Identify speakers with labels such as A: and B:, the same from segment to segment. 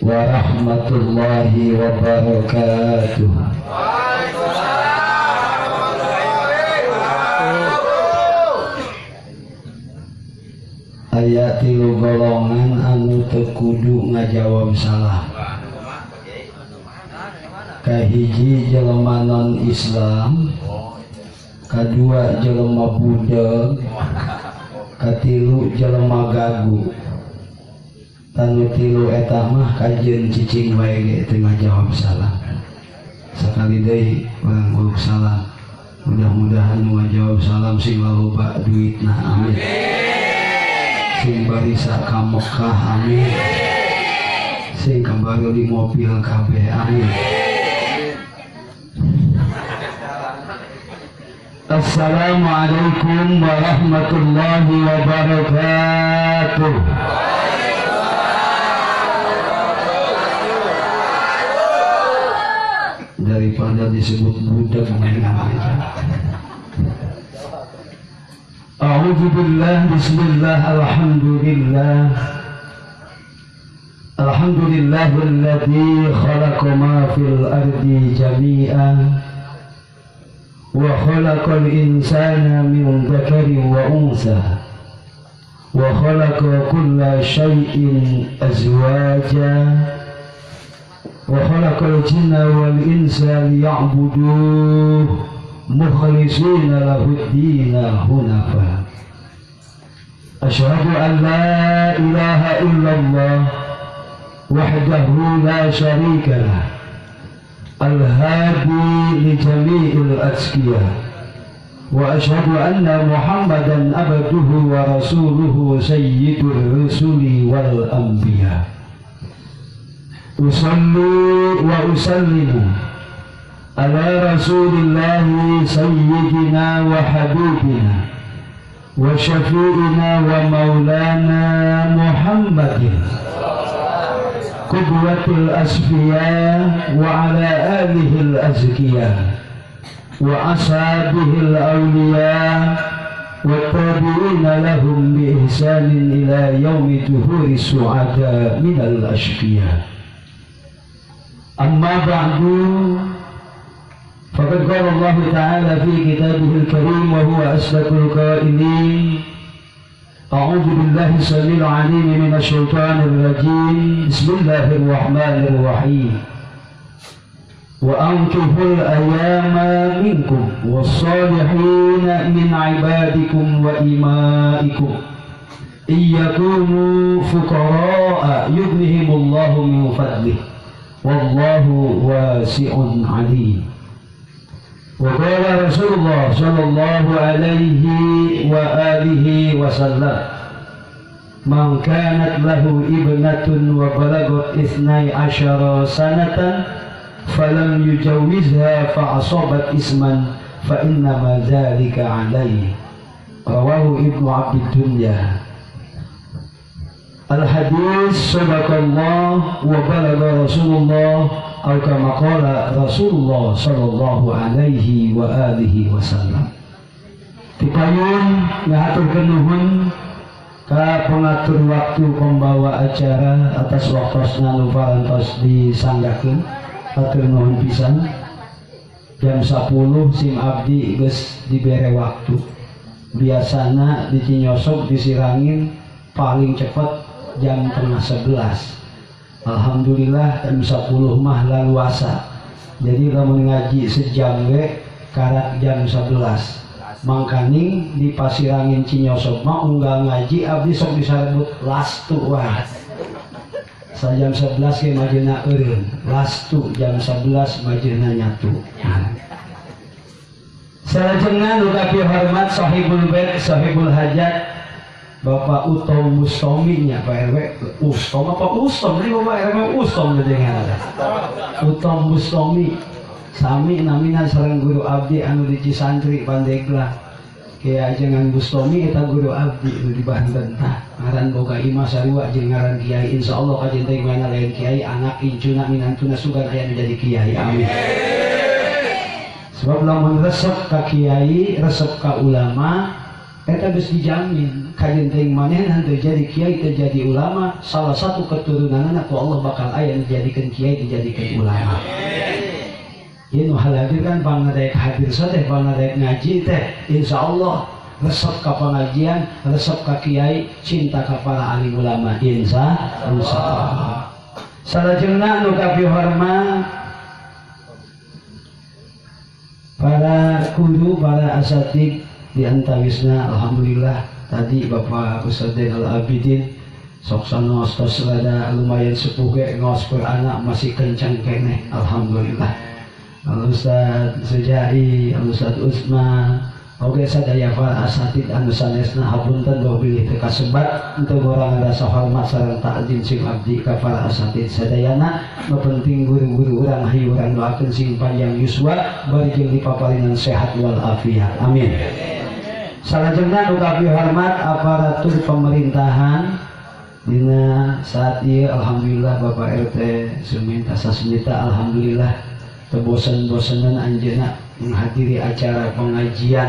A: warahmatullahi wabarakatuh. Aya tilu golongan anu teu kudu ngajawab salah. Kahiji jelema non Islam, kadua jelema budak, katilu jelema gagu. Tanu tilu eta mah kajeun cicing wae ge teu ngajawab salah. Sakali deui urang uluk salam. Mudah-mudahan nu ngajawab salam sing loba duitna, amin. Sing barisa ka Mekah, amin. Sing kembali di mobil kabeh, amin. Assalamualaikum warahmatullahi wabarakatuh. Daripada disebut budak mendingan aja. A'udzu billah, bismillah, alhamdulillah. Alhamdulillahilladzi khalaqa ma fil ardi jami'an wa khalaqal insana min dzakarin wa unsa wa khalaqa kulla syai'in azwaja wa khalaqal jinna wal insa liya'buduhu mukhlishina lahud-dina hunafa. Asyhadu an la ilaha illallah wahdahu la syarika lah, al-hadi li jami'il atqiya, wa asyhadu anna Muhammadan abduhu wa rasuluhu sayyidul rusuli wal anbiya. Usalli wa usallimu ala rasulillahi sayyidina wa habibina wa syafi'ina wa maulana Muhammadin qudwatul asfiya wa ala alihil azkiya wa ashabihil awliya wa tabi'ina lahum bi ihsanin ila yaumi tuhuri su'ada minal ashqiya. Amma ba'du, faqad qala Allah Ta'ala fi kitabihil karim wa huwa asdaqul qailin. A'udzu billahi samil 'alim minasy syaithanir rajim. Bismillahir rahmanir rahim. Wa ankihul ayyama minkum was-salihina min 'ibadikum wa imaikum iyyakunu fuqara'a yughnihimullahu min fadlihi wallahu wasi'un 'alim. Wa qala Rasulullah sallallahu alaihi wa alihi wasallam, man kanat lahu ibnatun wa balagat 12 sanatan falam yujawizha fa asabat isman fa innama dzalika 'alaihi. Rawahu Ibnu Abdid Dunya. Al-hadis sadaqallah wa balagha Rasulullah atau kama qala Rasulullah sallallahu alaihi wa alihi wasallam. Dipayun ngaturkeun nuhun ka pengatur waktu pembawa acara atas waktosna nu parantos disanggakeun. Atur nuhun pisan. Jam 10 sim abdi geus dibere waktu. Biasana dicinyosok disirangin paling cepat jam 10:30. Alhamdulillah jam 10 mah laluasa. Jadi lamun ngaji sejam we karat jam 11. Mangkaning di pasirangin Cinyosok mah unggal ngaji abdi sok disebut lastu wah. Sajam 11 ke majeuna eureun, lastu jam 11 majeuna nyatu. Salajengna nu kapih hormat sahibul bait sahibul hajat Bapak Utom Bustominya Pak RW. Ustom apa Ustom? Ini Bapak RW Ustom dengan Utom Bustomi. Sami namina sareng guru abdi anu di Cisantri Pandeglang. Kiai Ajengan Bustomi eta guru abdi nu di Banten. Tah ngaran boga imah sarua jeung ngaran kiai insyaallah kajen teh mana lain kiai anak incuna minantuna sugan aya menjadi kiai. Amin. Sebab lamun resep ka kiai, resep ka ulama Kita bisa dijamin kajian ting manehna terjadi kiai terjadi ulama, salah satu keturunan anak Allah bakal aya dijadikan kiai dijadikan ulama. Ini hadir kan pangadek hadir sadeh pangadek ngaji teh insya Allah resep ke pengajian, resep ke kiai, cinta ke para alim ulama insya Allah. Salajengna nu kapi hormat para guru, para asatid di antawisna, alhamdulillah tadi Bapak Ustadz Al-Abidin sok sanos tos rada lumayan sepuh ge ngos per anak masih kencang keneh, alhamdulillah. Al-Ustadz Sejai, Al-Ustadz Usman, oke sadaya para asatid anu sanesna hapunten bahwa pilih teka sebat untuk orang rasa hormat sareng ta'zim sing abdi ka para asatid sadayana. Nu penting guru-guru urang hayu urang doakeun sing panjang yuswa bari jeung dipaparingan sehat wal afiat, amin. Salajengna nu kapi hormat aparatur pemerintahan dina saat ieu alhamdulillah Bapak RT Suminta Sasmita alhamdulillah teu bosen-bosenan anjeunna menghadiri acara pengajian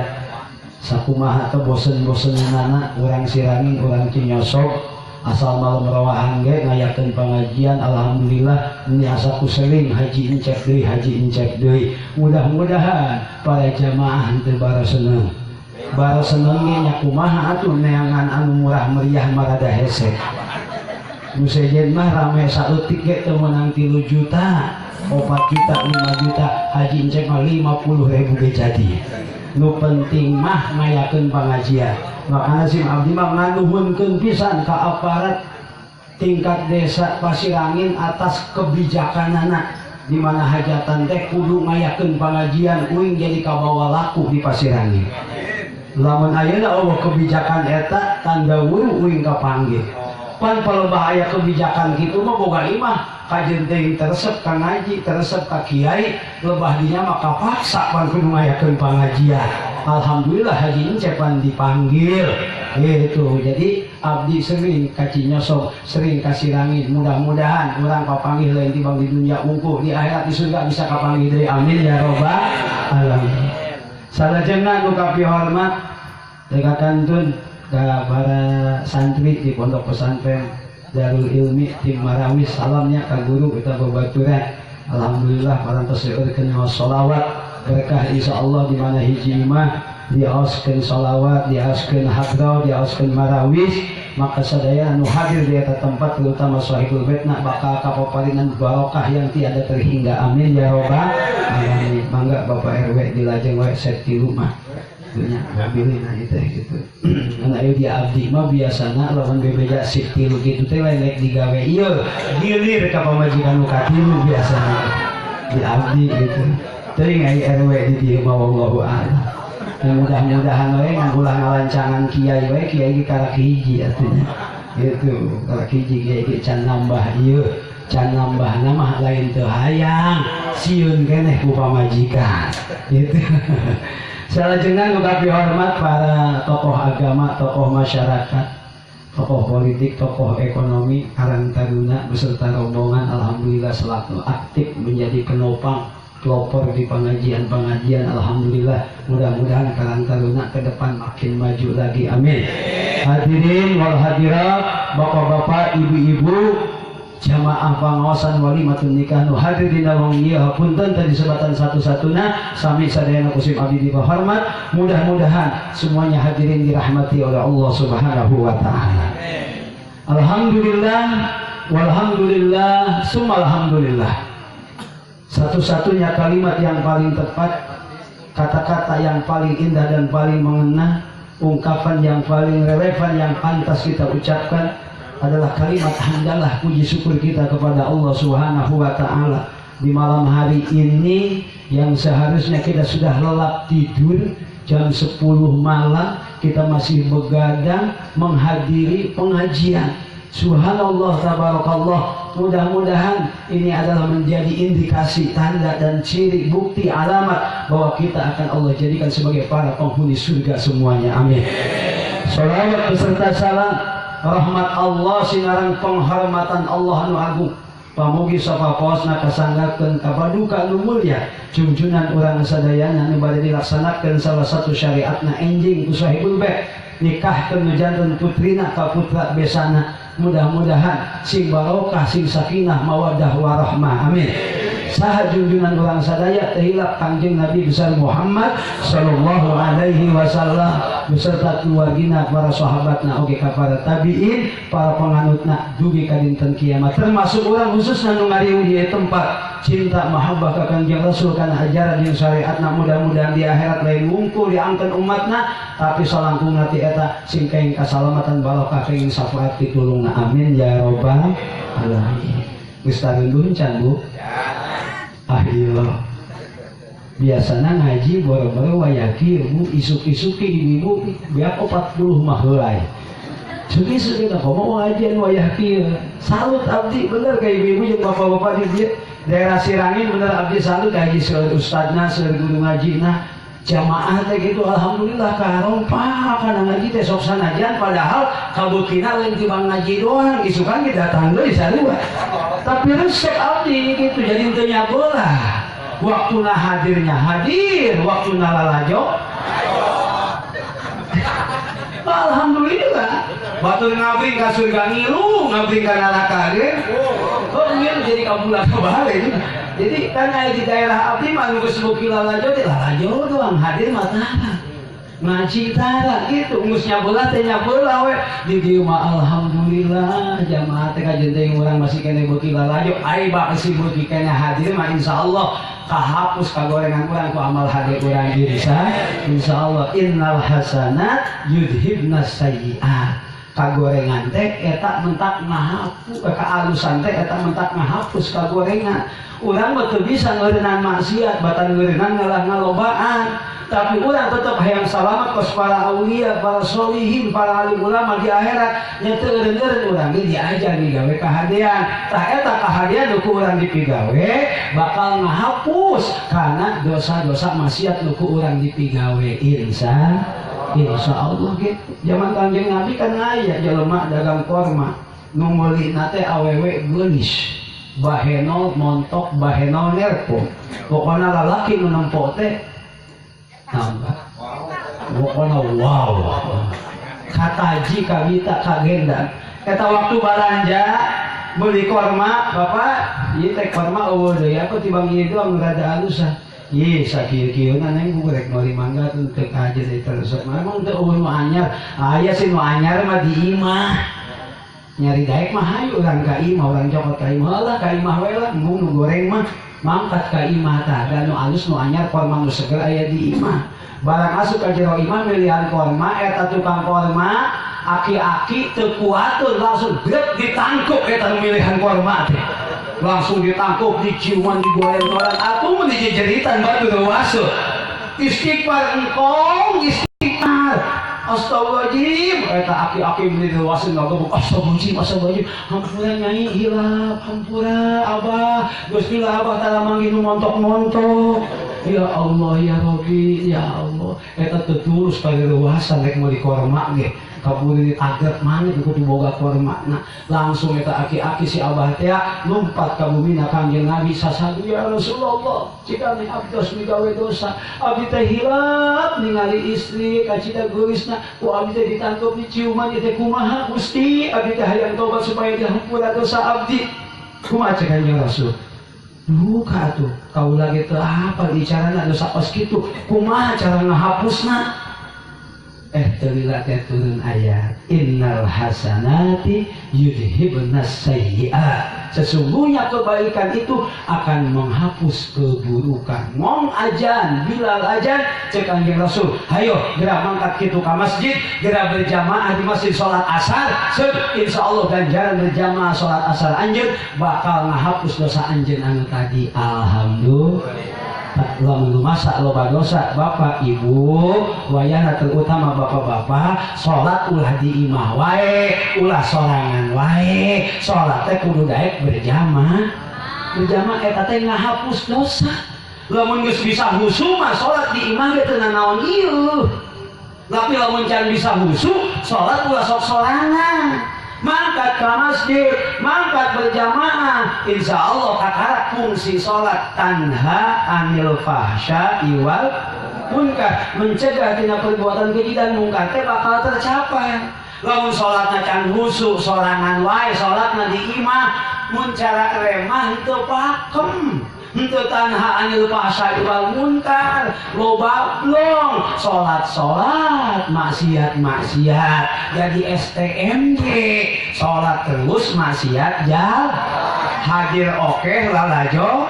A: sakumaha teu bosen-bosenanna urang sirangin urang cinyosok asal malam rawahan ge ngayakeun pengajian alhamdulillah ini asa ku sering haji encek deui mudah-mudahan para jamaah teu bara seneng nya kumaha atuh neangan anu murah meriah marada hese nu sejen mah rame saeutik ge teu meunang 3 juta 4 juta 5 juta haji encek mah 50.000 ge jadi. Nu penting mah ngayakeun pengajian. Makana sim abdi mah nganuhunkeun pisan ka aparat tingkat desa Pasirangin atas kebijakanana di mana hajatan teh kudu ngayakeun pengajian uing jadi kabawa laku di Pasirangin. Lamun ayeuna Allah kebijakan eta tanda wuru uing kapanggih. Pan palebah aya kebijakan kitu mah boga imah kajeun teh teresep ka ngaji, teresep ka kiai, lebah dinya mah kapaksa pan kudu ngayakeun pangajian. Alhamdulillah haji encep pan dipanggil. Gitu. Jadi abdi sering ka Cinyosok, sering ka Sirangin. Mudah-mudahan urang kapanggih lain tibang di dunia unggul, di akhirat di surga bisa kapanggih deui. Amin ya rabbal alamin. Salajengna nu kapi hormat dekatantun ka para santri di pondok pesantren Darul Ilmi tim Marawis salamnya ka guru kita babaturan alhamdulillah parantos seueurkeun sholawat berkah insyaallah di mana hiji imah diaoskeun sholawat diaoskeun hadroh diaoskeun marawis maka sadaya anu hadir di eta tempat terutama sahibul baitna bakal kapaparingan barokah yang tiada terhingga amin ya rabbal alamin. Mangga Bapak RW dilajeng wae set di rumah dunya mobilin itu gitu. Karena ayo dia abdi mah biasana lawan bebeja sip tilu gitu teh lain digawe ieu gilir ka pamajikan nu katilu biasana di abdi gitu. Teuing ai RW di dieu mah wallahu a'lam. Mudah-mudahan we ngulah ngalancangan kiai we kiai ge karak hiji atunya. Gitu. Karak hiji kiai ge can nambah ieu, can nambah mah lain teu hayang. Sieun keneh ku pamajikan. Gitu. Salajengna nu kapi hormat para tokoh agama, tokoh masyarakat, tokoh politik, tokoh ekonomi, Karang Taruna beserta rombongan alhamdulillah selalu aktif menjadi penopang pelopor di pengajian-pengajian alhamdulillah. Mudah-mudahan Karang Taruna ke depan makin maju lagi amin. Hadirin wal hadirat, bapak-bapak, ibu-ibu, jamaah pangaosan walimatun nikah nu hadir dina wong ieu hapunten tadi sebatan satu-satuna sami sadayana kusim abdi dihormat. Mudah-mudahan semuanya hadirin dirahmati oleh Allah Subhanahu wa taala. Alhamdulillah walhamdulillah summa alhamdulillah. Satu-satunya kalimat yang paling tepat, kata-kata yang paling indah dan paling mengena, ungkapan yang paling relevan yang pantas kita ucapkan adalah kalimat hamdalah, puji syukur kita kepada Allah Subhanahu wa taala di malam hari ini yang seharusnya kita sudah lelap tidur jam 10 malam kita masih begadang menghadiri pengajian. Subhanallah tabarakallah. Mudah-mudahan ini adalah menjadi indikasi, tanda dan ciri bukti alamat bahwa kita akan Allah jadikan sebagai para penghuni surga semuanya amin. Shalawat beserta salam rahmat Allah sinarang penghormatan Allah anu agung pamugi sapaposna kasanggakeun kapaduka anu mulya junjunan urang sadayana anu bade dilaksanakeun salah satu syariatna enjing ku sahibul bait nikahkeun nu janten putrina ka putra besana. Mudah-mudahan sing barokah sing sakinah mawaddah warahmah amin. Saha junjungan urang sadaya teh hilap Kangjeng Nabi besar Muhammad sallallahu alaihi wasallam beserta keluargina para sahabatna oge ka para tabiin para panganutna dugi ka dinten kiamat termasuk urang khususna nu ngariung di tempat cinta mahabbah ka Kangjeng Rasul kana ajaran jeung syariatna mudah-mudahan di akhirat lain wungkul diangkeun umatna tapi salangkung ti eta sing kaing kasalamatan barokah kaing syafaat pitulungna amin ya rabbal alamin. Geus tareuh can Bu? Ayo. Biasana ngaji boro-boro wayaki Bu isuk-isuki ibu biar 40 mah heulai. Sugi-sugi teh komo ngajian wayaki. Salut abdi bener ka ibu-ibu jeung bapak-bapak di dieu. Daerah Sirangin bener abdi salut ka haji ustadna, saudara guru ngajina. Jamaah teh gitu alhamdulillah karompa kana ngaji teh sok sanajan padahal kabuktina lain tibang ngaji doang isukan ge datang deui sarua tapi resep abdi gitu jadi teu nyabola waktuna hadirnya hadir waktuna lalajo alhamdulillah batur ngabring ka surga ngilu ngabring ka neraka ge oh ngilu jadi kabula kabale jadi karena di daerah abdi mah nu geus beuki lalajo teh lalajo doang hadir mah tara ngaji tara gitu geus nyabola teh nyabola we di dieu mah alhamdulillah jamaah teh kajen teh urang masih kene beuki lalajo ai bak si beuki kene hadir mah insyaallah kahapus kagorengan urang ku amal hade urang insyaallah innal hasanat yudhibnas sayyi'at kagorengan teh eta mentak ngahapus kaalusan teh eta mentak ngahapus kagorengan urang mah teu bisa ngeureunnan maksiat batan ngeureunnan ngalah ngalobaan tapi urang tetep hayang salamet kos para aulia para sholihin para alim ulama di akhirat nya teu eureun-eureun urang ge diajar digawe kahadean tah eta kahadean nu ku urang dipigawe bakal ngahapus kana dosa-dosa maksiat nu ku urang dipigawe Insya Allah gitu. Zaman Kangjeng Nabi kan aya jelema dagang korma, nu meulina teh awewe geulis, bahenol montok, bahenol nerpo. Pokona lalaki nu nempo teh nambah. Pokona wow. Kataji kabita kagendan. Eta waktu balanja beli korma, Bapak, ieu teh korma eueuh deui aku tibang ieu doang rada alusan. Ye sakieu-kieu na neng gurek nori mangga teu aja deui teresep. Memang teu eueuh nu anyar. Aya sih nu anyar mah di imah. Nyari daek mah hayu urang ka imah, urang cokot ka imah. Heulah ka imah we lah, embung nu goreng mah mangkat ka imah tah. Da nu alus nu anyar korma nu seger aya di imah. Barang asup ka jero imah milihan korma eta tukang korma aki-aki teu kuateun langsung grep ditangkuk eta nu milihan korma teh. Langsung ditangkap, diciuman, digoreng-goreng atuh mun dijejeritan batu dewasa istighfar engkong istighfar astagfirullahaladzim eta aki-aki beli dewasa ngagabuk astagfirullahaladzim hampura nyai hilap hampura abah Gusti abah tara manggi nu montok-montok ya Allah ya Rabbi ya Allah eta teu tulus ka dewasa rek meuli korma ge kaburi agak mana kudu boga korma nah langsung eta aki-aki si abah teh lompat ka bumina Kangjeng Nabi sasadu ya Rasulullah jika nih abdos migawe dosa abdi teh hilap ningali istri kacida geulisna ku abdi teh ditangkep diciuman teh kumaha Gusti abdi teh hayang tobat supaya dihampura dosa abdi kumaha cek Kangjeng Rasul luka tuh kaula ge teu apa bicarana dosa pas kitu kumaha cara ngahapusna terlihat turun ayat innal hasanati yudhibnas sayyi'at sesungguhnya kebaikan itu akan menghapus keburukan ngong ajan bilal ajan cek Kangjeng Rasul hayo gerak mangkat kitu ka masjid gerak berjamaah di masjid salat asar insyaallah ganjaran berjamaah salat asar anjeun bakal ngahapus dosa anjeun anu tadi alhamdulillah. Lamun masak loba dosa bapak ibu wayana terutama bapak-bapak sholat ulah di imah wae ulah sorangan wae sholat teh kudu daek berjamaah eta teh ngahapus dosa lamun geus bisa husu mah sholat di imah ge teu naon ieu tapi lamun can bisa husu sholat ulah sok sorangan mangkat ke masjid, mangkat berjamaah insya Allah kakara fungsi sholat tanha anil fahsya'i wal munkar, mencegah tina perbuatan keji dan munkar teh bakal tercapai. Lamun salatna can husu sorangan wae, salatna di imah mun cara remah teu pakem. Henteu tanha anil fahsya'i wal munkar, loba blong, salat maksiat jadi STMJ, salat terus maksiat hadir oke lalajo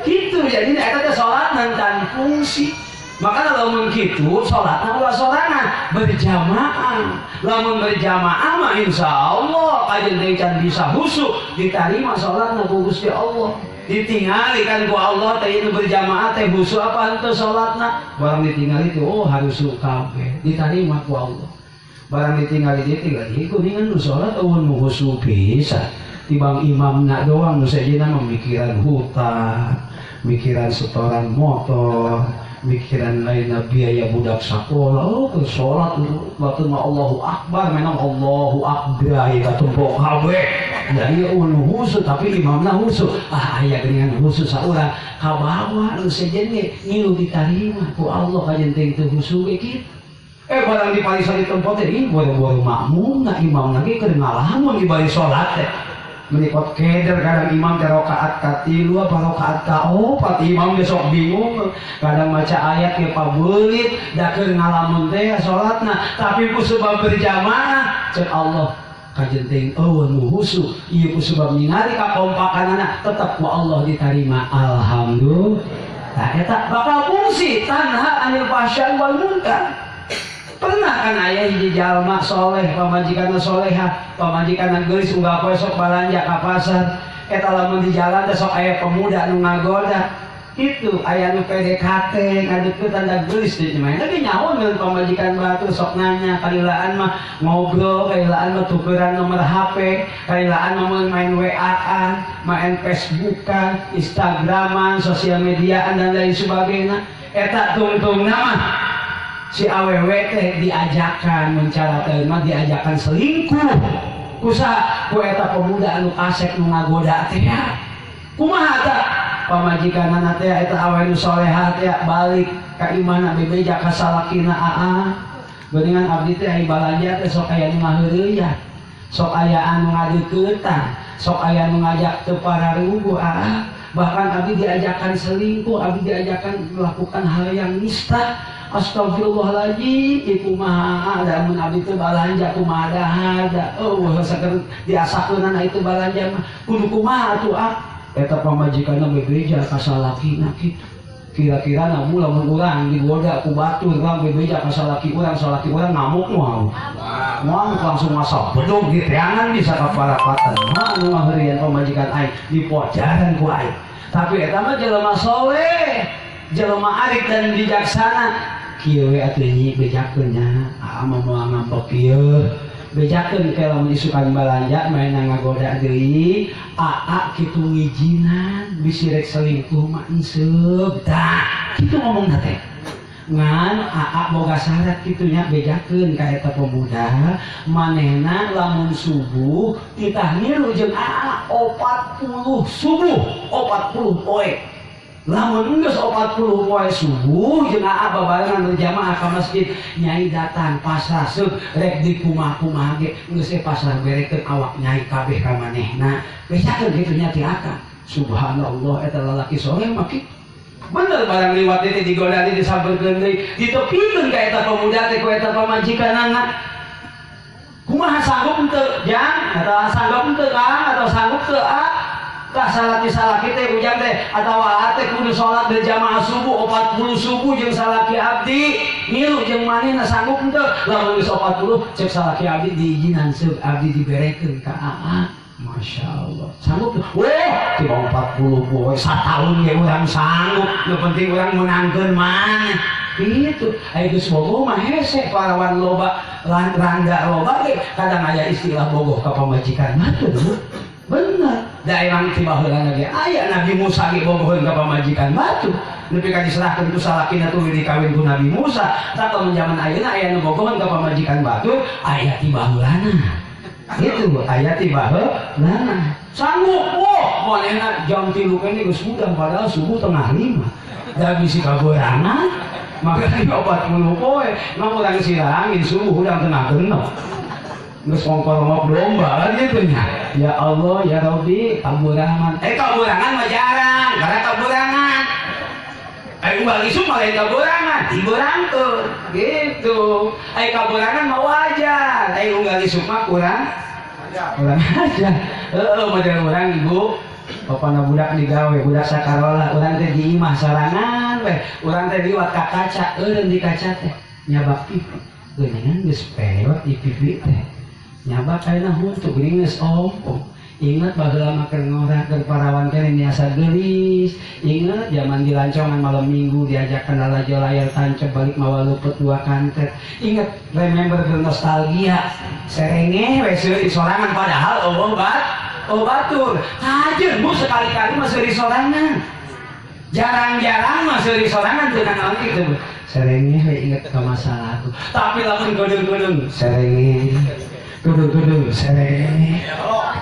A: gitu. Jadi eta teh salat nantan fungsi. Maka lamun kitu salatna ulah sorangan, berjamaah. Lamun berjamaah mah insyaallah kajen can bisa husuk diterima salatna ku Gusti Allah. Ditingali kan ku Allah teh itu berjamaah teh husuk apa henteu salatna. Barang ditingali teh harus husuk kabeh diterima ku Allah. Barang ditingali dia tinggal kuningan nu salat eueun nu husuk bisa. Tibang imamna doang nu sajina memikiran hutang, mikiran setoran motor, mikiran lainnya biaya budak sekolah, ke sholat waktu mah Allahu Akbar, memang Allahu Akbar ya tumpuk kabeh. Jadi unu husu tapi imamna husu. Aya dengan husu saurang kabawa nu sejenenge ngilu ditarima ku Allah kajen teh teu husu ge kitu. Barang di parisan di tempat teh boro-boro makmum na imam lagi keur ngalamun di bari salat teh. Menikot keder kadang imam teh rakaat katilu apa rakaat kaopat imam besok bingung kadang maca ayat ke pabeulit da keur ngalamun teh salatna tapi ku sebab berjamaah cek Allah kajenting eueun nu husu ieu ku sebab ningali kakompakanana tetep ku Allah ditarima alhamdulillah. Eta bakal fungsi tanha anil fahsya'i wal munkar. Pernah kan ayah hiji jalma soleh, pamajikanna soleha, pamajikanna geulis unggah poe sok balanja ka pasar. Eta lamun di jalan teh sok aya pemuda nu ngagoda. Itu aya nu PDKT ngadeukeut da geulis teh mah. Tapi nyaho ngeun pamajikan batu sok nanya kalilaan mah ngobrol, kalilaan mah tukeran nomor HP, kalilaan mah main WA-an, main Facebook-an, Instagram-an, sosial mediaan dan lain sebagainya. Eta tungtungna mah si awewe teh diajakan mencara mah diajakan selingkuh kusaha ku eta pemuda anu asep nu ngagoda teh kumaha tah pamajikanna teh eta awewe nu salehah teh balik ka imahna bebeja ka salakina geuningan abdi teh ai balanja teh sok aya nu ngaheureuyan sok aya anu ngadeuketan sok aya nu ngajak teu pararugu bahkan abdi diajakan selingkuh, abdi diajakan melakukan hal yang nista. Astagfirullahaladzim, iku maha ada mun abdi teu balanja kumaha ada. Saker diasakeunana itu balanja mah kudu kumaha atuh eta pamajikanna bebeja ka salakina kitu. Kira-kira lamun urang digoda ku batur urang bebeja ka salaki urang ngamuk moal. Moal langsung masak bedog di teangan bisa kaparapatan. Mah anu ngaheurieun pamajikan aing dipojaran ku aing. Tapi eta mah jelema saleh, jelema arif dan bijaksana. Kieu we atuh nyi bejakeun nya, mah moal ngampek kieu. Bejakeun ke lamun isukan balanja main ngagoda deui, kitu ngijinan bisi rek selingkuh mah euseup. Tah, kitu ngomongna teh. Ngan boga syarat kitunya bejakeun ka eta pemuda, manehna lamun subuh kita ngilu jeung 40 subuh, 40 poe. Lamun geus 40 poe subuh jeung babarengan berjamaah ka masjid, nyai datang pasrah seuk rek dikumah-kumah ge geus pasrah berekeun awak nyai kabeh ka manehna. Bejakeun kitu nya ti akang. Subhanallah eta lalaki soleh mah kitu. Bener barang liwat itu digoda di disampeurkeun deui ditepikeun ka eta pemuda teh ku eta pamajikanana. Kumaha sanggup teu jang atawa sanggup teu kang atau sanggup teu tah salaki teh ujang teh atawa teh kudu salat berjamaah subuh 40 subuh jeung salaki abdi ngilu jeung manehna sanggup teu lamun geus 40 cek salaki abdi diijinan seuk abdi diberekeun ka Masya Allah, sanggup tuh. Cuma 40 poe, satahun ya orang sanggup. Yang penting orang menangkan mana. Itu, ayo geus bogoh mah hese parawan loba, randa loba ge. Kadang aya istilah bogoh ka pamajikan mah tuh. Bener. Da emang tiba heula ge aya Nabi Musa ge bogoheun ka pamajikan mah tuh. Nepi ka diserahkeun ku salakina tuh dikawin ku Nabi Musa. Saat zaman ayeuna aya nu bogohan ka pamajikan batur, aya tiba heulana. Itu ayat tiba nah sanggup manehna jam 3 kene geus udang padahal subuh tengah 5 da bisi kagorangan makanya 40 poe mah urang sirahangin subuh udang tengah 6 geus ngongkol-ngongkol domba kan gitu nya. Ya Allah ya Rabbi kaburangan kaburangan mah jarang karena kaburangan umbal isu mah lain kaburangan diburangkeun gitu kaburangan mah wajar unggal isu mah kurang aja model orang ibu bapana budak digawe budak sakarola urang teh di imah sorangan we urang teh liwat ka kaca eureun di kaca teh nyabak pipi geuningan geus pewet di pipi teh nyabak ayeuna huntu geuning geus ompong ingat baheula mah keur ngora keur parawan kene niasa geulis ingat zaman di lancongan malam minggu diajak kenal aja layar tancep balik mawa luput 2 kantet ingat remember nostalgia serenge we seuri sorangan padahal batur hajeun bu sekali-kali mah seuri sorangan jarang-jarang mah seuri sorangan teu naon kitu serenge we inget ka masa lalu tapi lamun gedung-gedung serenge gedung-gedung serenge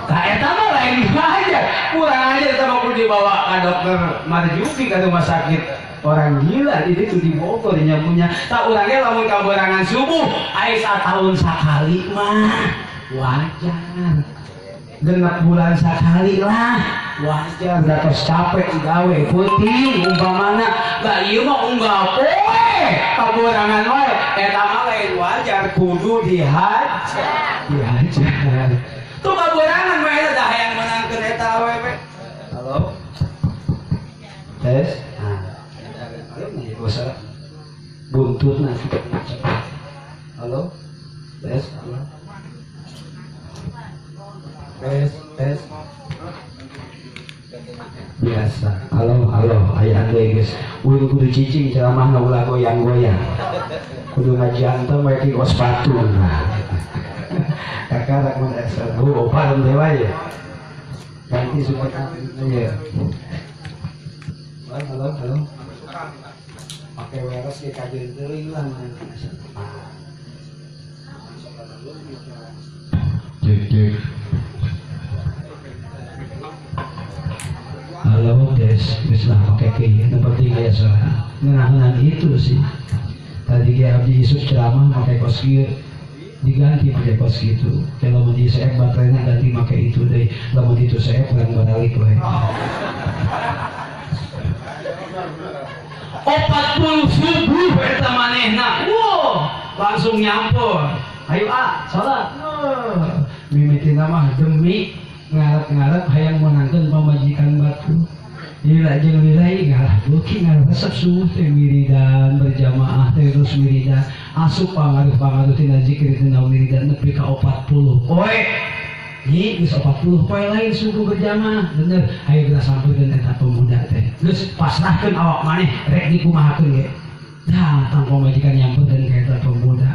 A: nah eta mah lain aja kurang aja eta mah kudu dibawa ka dokter Marjuki ka rumah sakit orang gila ini tuh di Bogor nyamunya tak urangnya lamun kabarangan subuh aya satahun sakali mah wajar genep bulan sakali lah wajar datos capek gawe putih umpamana da ieu mah unggal poe kabarangan wae eta mah lain wajar kudu dihajar tuh kabarangan mah eta dah hayang menangkeun eta awewe. Halo tes bosan buntut nanti. Halo tes halo tes biasa halo aya deui geus kudu cicing ceramahna ulah goyang-goyang kudu ngajantem we ki sepatu kakak mun asa parem dewa ya ganti supaya ya halo pakai weres ke kajian teuing lah cek halo des lah pakai kayak yang penting ya soalnya ngenah itu sih tadi dia Abdi Yusuf ceramah pakai kos kieu diganti pakai kos gitu kalau mau di saya baterainya ganti pakai itu deh lamun itu saya kurang balik we 40 subuh eta manehna langsung nyampur ayo salat mimitina mah demi ngarep-ngarep hayang menangkeun pamajikan batu lila jeung lilai ngalah beuki ngaresep subuh teh wiridan berjamaah terus wiridan asup pangaruh tina zikir tina wiridan nepi ka 40 poe ieu geus 40 poe lain subuh berjamaah bener aya geus sampeukeun eta pemuda teh geus pasrahkeun awak maneh rek dikumahakeun ge datang pamajikan nyampeurkeun ka eta pemuda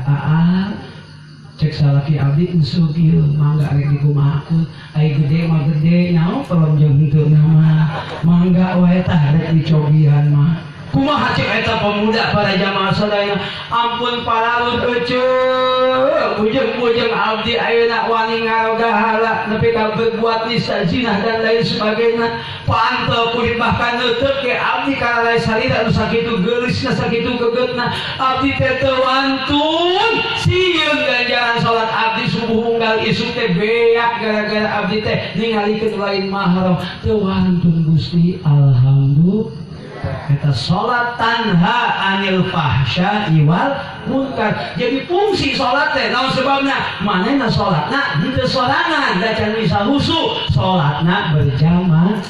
A: cek salaki abdi usul kieu mangga rek dikumahakeun ai gede mah gede nyaho pelem jeung henteu nama mangga wae tah rek dicobian mah kumaha cek eta pemuda para jamaah sadayana ampun paralut euceuk ujung-ujung abdi ayeuna wani ngarogahala nepi ka berbuat nisa zinah dan lain sebagainya panteu kulit bahkan neuteuk ke abdi kana lain salira anu sakitu geulisna sakitu gegetna abdi teh teu wantun sieun ganjaran salat abdi subuh unggal isuk teh beak gara-gara abdi teh ningalikeun lain mahram teu wantun Gusti alhamdulillah kita sholat tanha anil fahsya'i wal munkar. Jadi fungsi sholat teh naon sebabna manehna sholatna henteu sorangan da can bisa husu sholatna berjamaah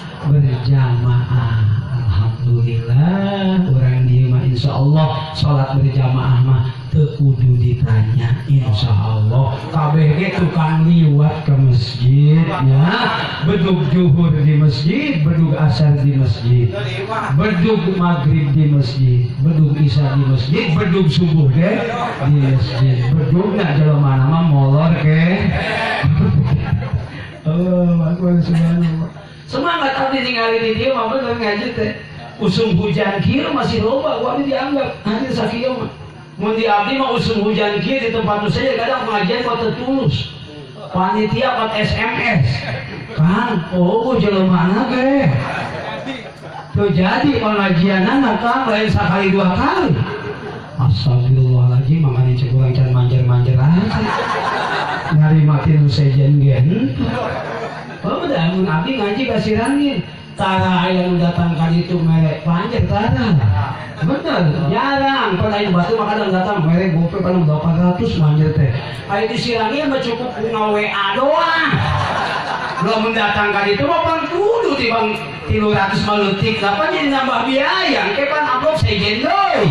A: alhamdulillah urang dieu mah insyaallah sholat berjamaah mah teu kudu ditanya insyaallah kabeh ge tukang liwat ke masjid ya bedug zuhur di masjid bedug asar di masjid bedug maghrib di masjid bedug isya di masjid bedug subuh ge di masjid bedugna jelema mah molor ke aku semangat abdi ningali di dieu mah bener ngaji teh usum hujan kieu masih loba gua dianggap hanya sakieu mah mun di abdi mah usum hujan kieu di tempat nu saja kadang pengajian kok tertulus panitia pat SMS kan oh jelema ge tuh jadi pengajianana kan lain sekali dua kali. Astagfirullahaladzim makanya cek urang can manjer-manjer aja nyari makin nu sejen gen. Oh udah mun abdi ngaji kasirangin tara aya nu datang ka ditu merek panjer tara. Bener, jarang pelain batu maka datang merek gope paling 800 manjer teh. Aya disirangin mah cukup bunga WA doang. Belum datang ka ditu mah pan kudu tibang 300 malutik, kenapa jadi nambah biaya? Kepan amplop sejen doi.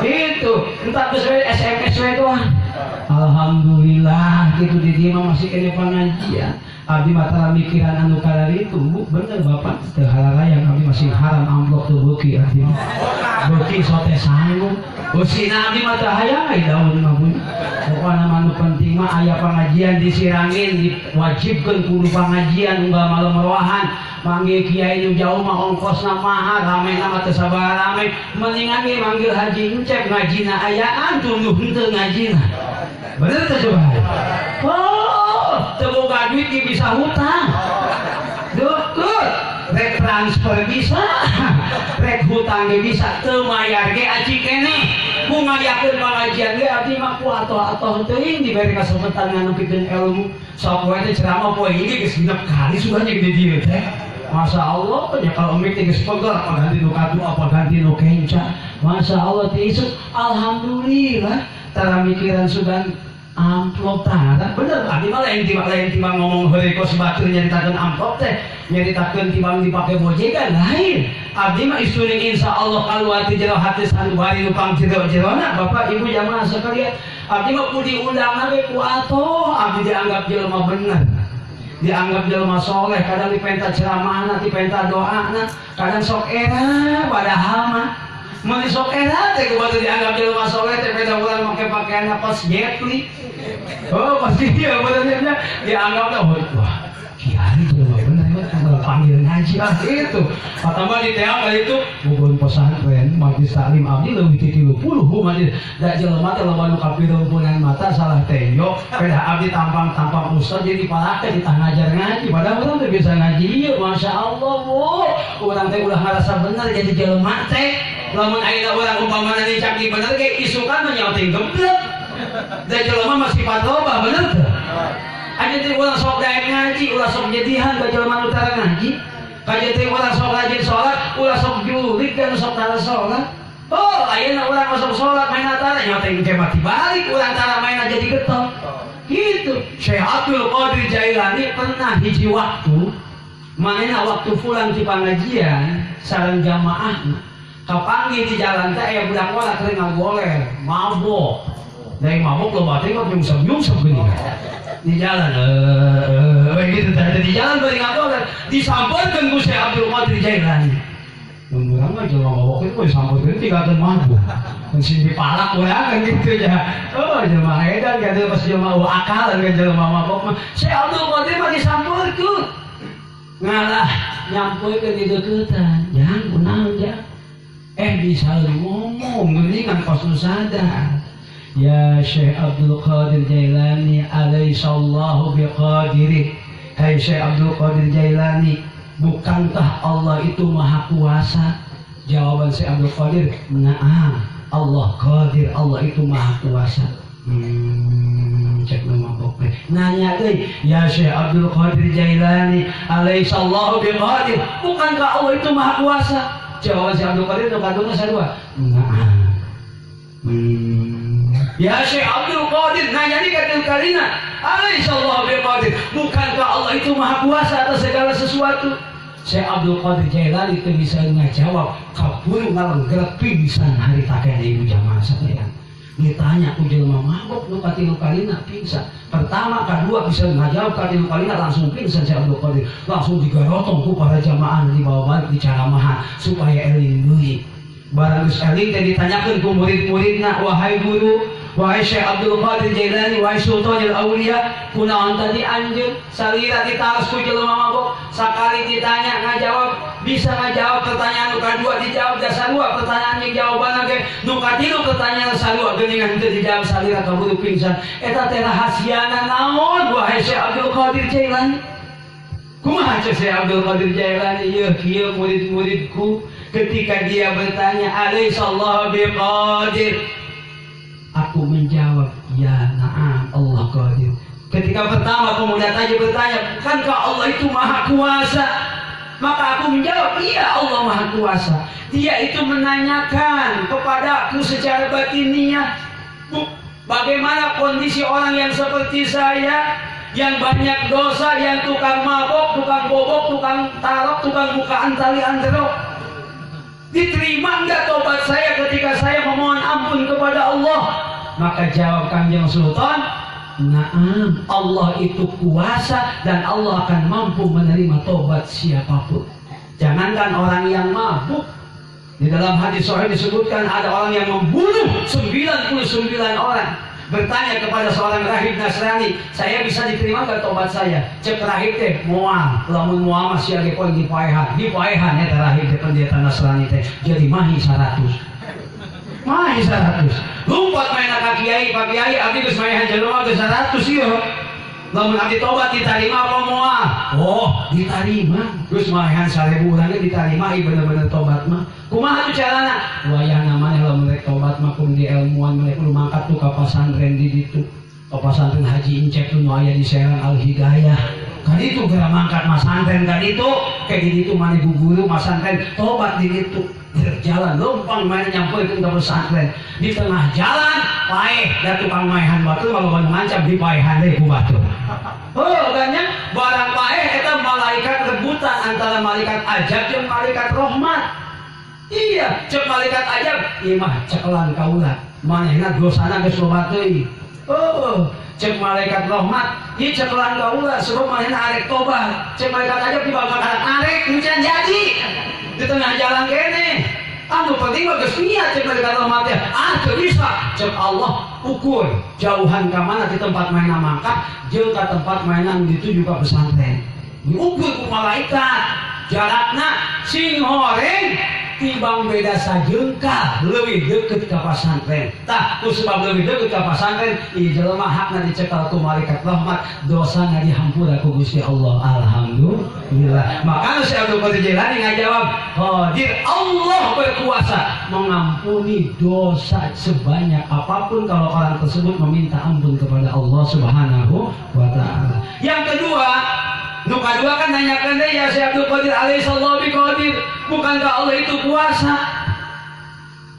A: Gitu, entah sesuai SMS doang. Alhamdulillah, gitu di dia masih kena pengajian. Abdi mata mikiran anu kadari itu, bener bapak. Terhalang yang kami masih haram amplop tuh buki abdi. Buki sote sanggup. Usina abdi mata hayang ay daun mabun. Pokoknya manu penting mah aya pengajian disirangin, diwajibkan kudu pengajian enggak malam meruahan. Manggil kiai nu jauh mah ongkosna mahal, rame nama teu sabar rame. Mendingan ge manggil haji encep ngajina ayaan tunduh henteu ngajina. Bener teh coba. Oh, teu boga duit ge bisa hutang. Deukeut, rek transfer bisa. Rek hutang ge bisa, teu mayar ge aci keneh. Ku ngadiakeun pengajian ge abdi mah ku atoh-atoh teuing dibere kasempatan nganepikeun ilmu. Sok we teh ceramah poe ieu geus 6 kali sudah nya gede dieu teh. Masya Allah, ya kalau mik tiga sepegar, apa ganti nu kadu, apa ganti nu kenca. Masya Allah, tisu, alhamdulillah, tara mikiran sudah amplop tara. Bener, tadi malah yang tiba ngomong harikos batur nyaritakeun amplop teh, nyaritakeun timbang dipake bojegan lain. Abdi mah isturing insya Allah kaluar ti jero hati sanubari lupang jero-jerona, Bapak Ibu jamaah sekalian. Abdi mah ku diundang ge ku atoh, abdi dianggap jelema bener. Dianggap jelema soleh, kadang dipenta ceramahna, dipenta doana, kadang sok era padahal mah mun sok era teh kudu dianggap jelema soleh teh beda urang make pakaian pas jetli. Oh pasti dia benernya dianggap wah kiai jelema bener mah panggil ngaji itu. Pertama di teang kali itu bukan pesantren majlis taklim abdi leuwih ti 30 majlis da jelema teh loba nu kapireumpeunan mata salah tenjok beda abdi tampang ustaz jadi palate ditah ngajar ngaji padahal urang teh bisa ngaji ieu masyaallah bu urang teh ulah ngarasa bener jadi jelema teh lamun ayeuna urang umpamana dicaki bener ge isukan mah nyaoting geblek da jelema masih patoba bener teh. Aja teh ulah sok daek ngaji, ulah sok jadihan ka jelema nu tara ngaji. Kaja teh ulah sok rajin salat, ulah sok julik kan sok tara salat. Oh, ayeuna urang sok salat main tara nya teh ge mati balik urang tara main jadi getol. Gitu. Syekh Abdul Qadir Jailani pernah hiji waktu manehna waktu pulang di pengajian sareng jamaahna. Kapanggih di jalan teh aya budak wala keur ngagoler, mabok. Dari mabok loba teh kok nyungsep geuning. Di jalan gitu tadi di jalan bari ngagoler disampeurkeun ku Syekh Abdul Qadir Jailani. Mun urang mah jelema mabok itu disampeurkeun tinggalkeun mabuk. Mun sing dipalak urang kan gitu ya. Oh jelema edan kan pas jelema akal kan jelema mabok mah Syekh Abdul Qadir mah disampeurkeun. Ngalah nyampeurkeun di deuketan. Jangan kunaon ja. Bisa ngomong geuningan pas nu sadar. Ya Syekh Abdul Qadir Jailani alaihissallahu biqadiri. Hai Syekh Abdul Qadir Jailani, bukankah Allah itu maha kuasa? Jawaban Syekh Abdul Qadir, na'am, Allah qadir, Allah itu maha kuasa. Cek nama bokeh. Nanya deh, ya Syekh Abdul Qadir Jailani alaihissallahu biqadir, bukankah Allah itu maha kuasa? Jawaban Syekh Abdul Qadir kandungnya sadua. Na'am. Ya Syekh Abdul Qadir nanya di kata kalina alaihissallahu biqadir, bukankah Allah itu maha kuasa atas segala sesuatu? Syekh Abdul Qadir Jailani itu bisa ngajawab kabur ngalenggrek pingsan hari takena ibu jamaah sekalian. Ditanya ku jelema mabok nu katilu kalina pingsan. Pertama, kedua bisa ngajawab katilu kalina langsung pingsan Syekh Abdul Qadir. Langsung digarotong ku para jamaah dibawa balik di caramaha supaya eling deui. Barang geus eling teh ditanyakeun ku murid-muridna, wahai guru, wahai Syekh Abdul Qadir Jailani, wahai Sultanul Auliya, kunaon tadi anjeun salira ditaras ku jelema mabok? Sakali ditanya ngajawab bisa ngajawab pertanyaan nu kadua dijawab da sarua pertanyaan yang jawaban ge nu katilu pertanyaan sarua geuningan teu dijawab salira kaburu pingsan eta teh rahasiana naon wahai Syekh Abdul Qadir Jailani. Kumaha Syekh Abdul Qadir Jailani ieu kieu murid-muridku ketika dia bertanya alaihissallahu biqadir, aku menjawab ya na'am Allah qadir. Ketika pertama pemuda tadi bertanya, bukankah Allah itu maha kuasa? Maka aku menjawab, iya Allah maha kuasa. Dia itu menanyakan kepadaku secara batiniah, bagaimana kondisi orang yang seperti saya, yang banyak dosa, yang tukang mabok, tukang bobok, tukang tarok, tukang bukaan tali androk. Diterima enggak tobat saya ketika saya memohon ampun kepada Allah? Maka jawab Kanjeng Sultan, na'am, Allah itu kuasa dan Allah akan mampu menerima tobat siapapun. Jangankan orang yang mabuk, di dalam hadis sahih disebutkan ada orang yang membunuh 99 orang. Bertanya kepada seorang rahib Nasrani, saya bisa diterima nggak tobat saya? Cek rahib teh, moal, lamun moal masih ada poin di paehan ya rahib teh pendeta Nasrani teh jadi mahi 100. Mahi 100. Lumpat main ka kiai, Pak Kiai abdi geus maehan jelema geus 100 ieu. Lamun abdi tobat diterima apa moal? Oh, diterima. Geus maehan 1000 urang diterima ieu bener-bener tobat mah. Kumaha tuh carana? Wayahna maneh lamun rek tobat mah kudu di ilmuan mulai kudu mangkat tuh ka pasantren di ditu. Ka pasantren Haji Incek nu aya di Serang Al Hidayah. Ka ditu geura mangkat masantren ka ditu, kayak di ditu maneh guguru masantren tobat di ditu. Jalan lompang main nyampeurkeun ka pesantren. Di tengah jalan paeh da tukang maehan batu kalau ngancam di paehan deui ku batur. Oh, ganya barang paeh eta malaikat rebutan antara malaikat ajab jeung malaikat rahmat. Iya, cek malaikat ajab, ieu mah cekelan kaula. Manehna dosana geus loba teuing. Oh, cek malaikat rahmat, ieu cekelan kaula, sebab manehna arek tobat. Cek malaikat ajab di bakal arek hujan jadi. Di tengah jalan kene. Anu penting mah geus niat cek malaikat rahmat teh. Teu bisa. Cek Allah ukur jauhan ka mana di tempat mainan mangkat jeung ka tempat mainan dituju ka pesantren. Diukur ku malaikat. Jarakna sing horeng timbang beda sajengkal leuwih deukeut ka pasantren. Tah ku sebab leuwih deukeut ka pasantren ieu jelema hakna dicekal ku malaikat rahmat, dosana dihampura ku Gusti Allah. Alhamdulillah. Maka Syekh Abdul Qadir Jailani ngajawab, Qadir Allah berkuasa mengampuni dosa sebanyak apapun kalau orang tersebut meminta ampun kepada Allah Subhanahu wa taala. Yang kedua, nu kadua kan nanyakan deh ya Syekh Abdul Qadir alaihissallahu biqadir, bukankah Allah itu kuasa?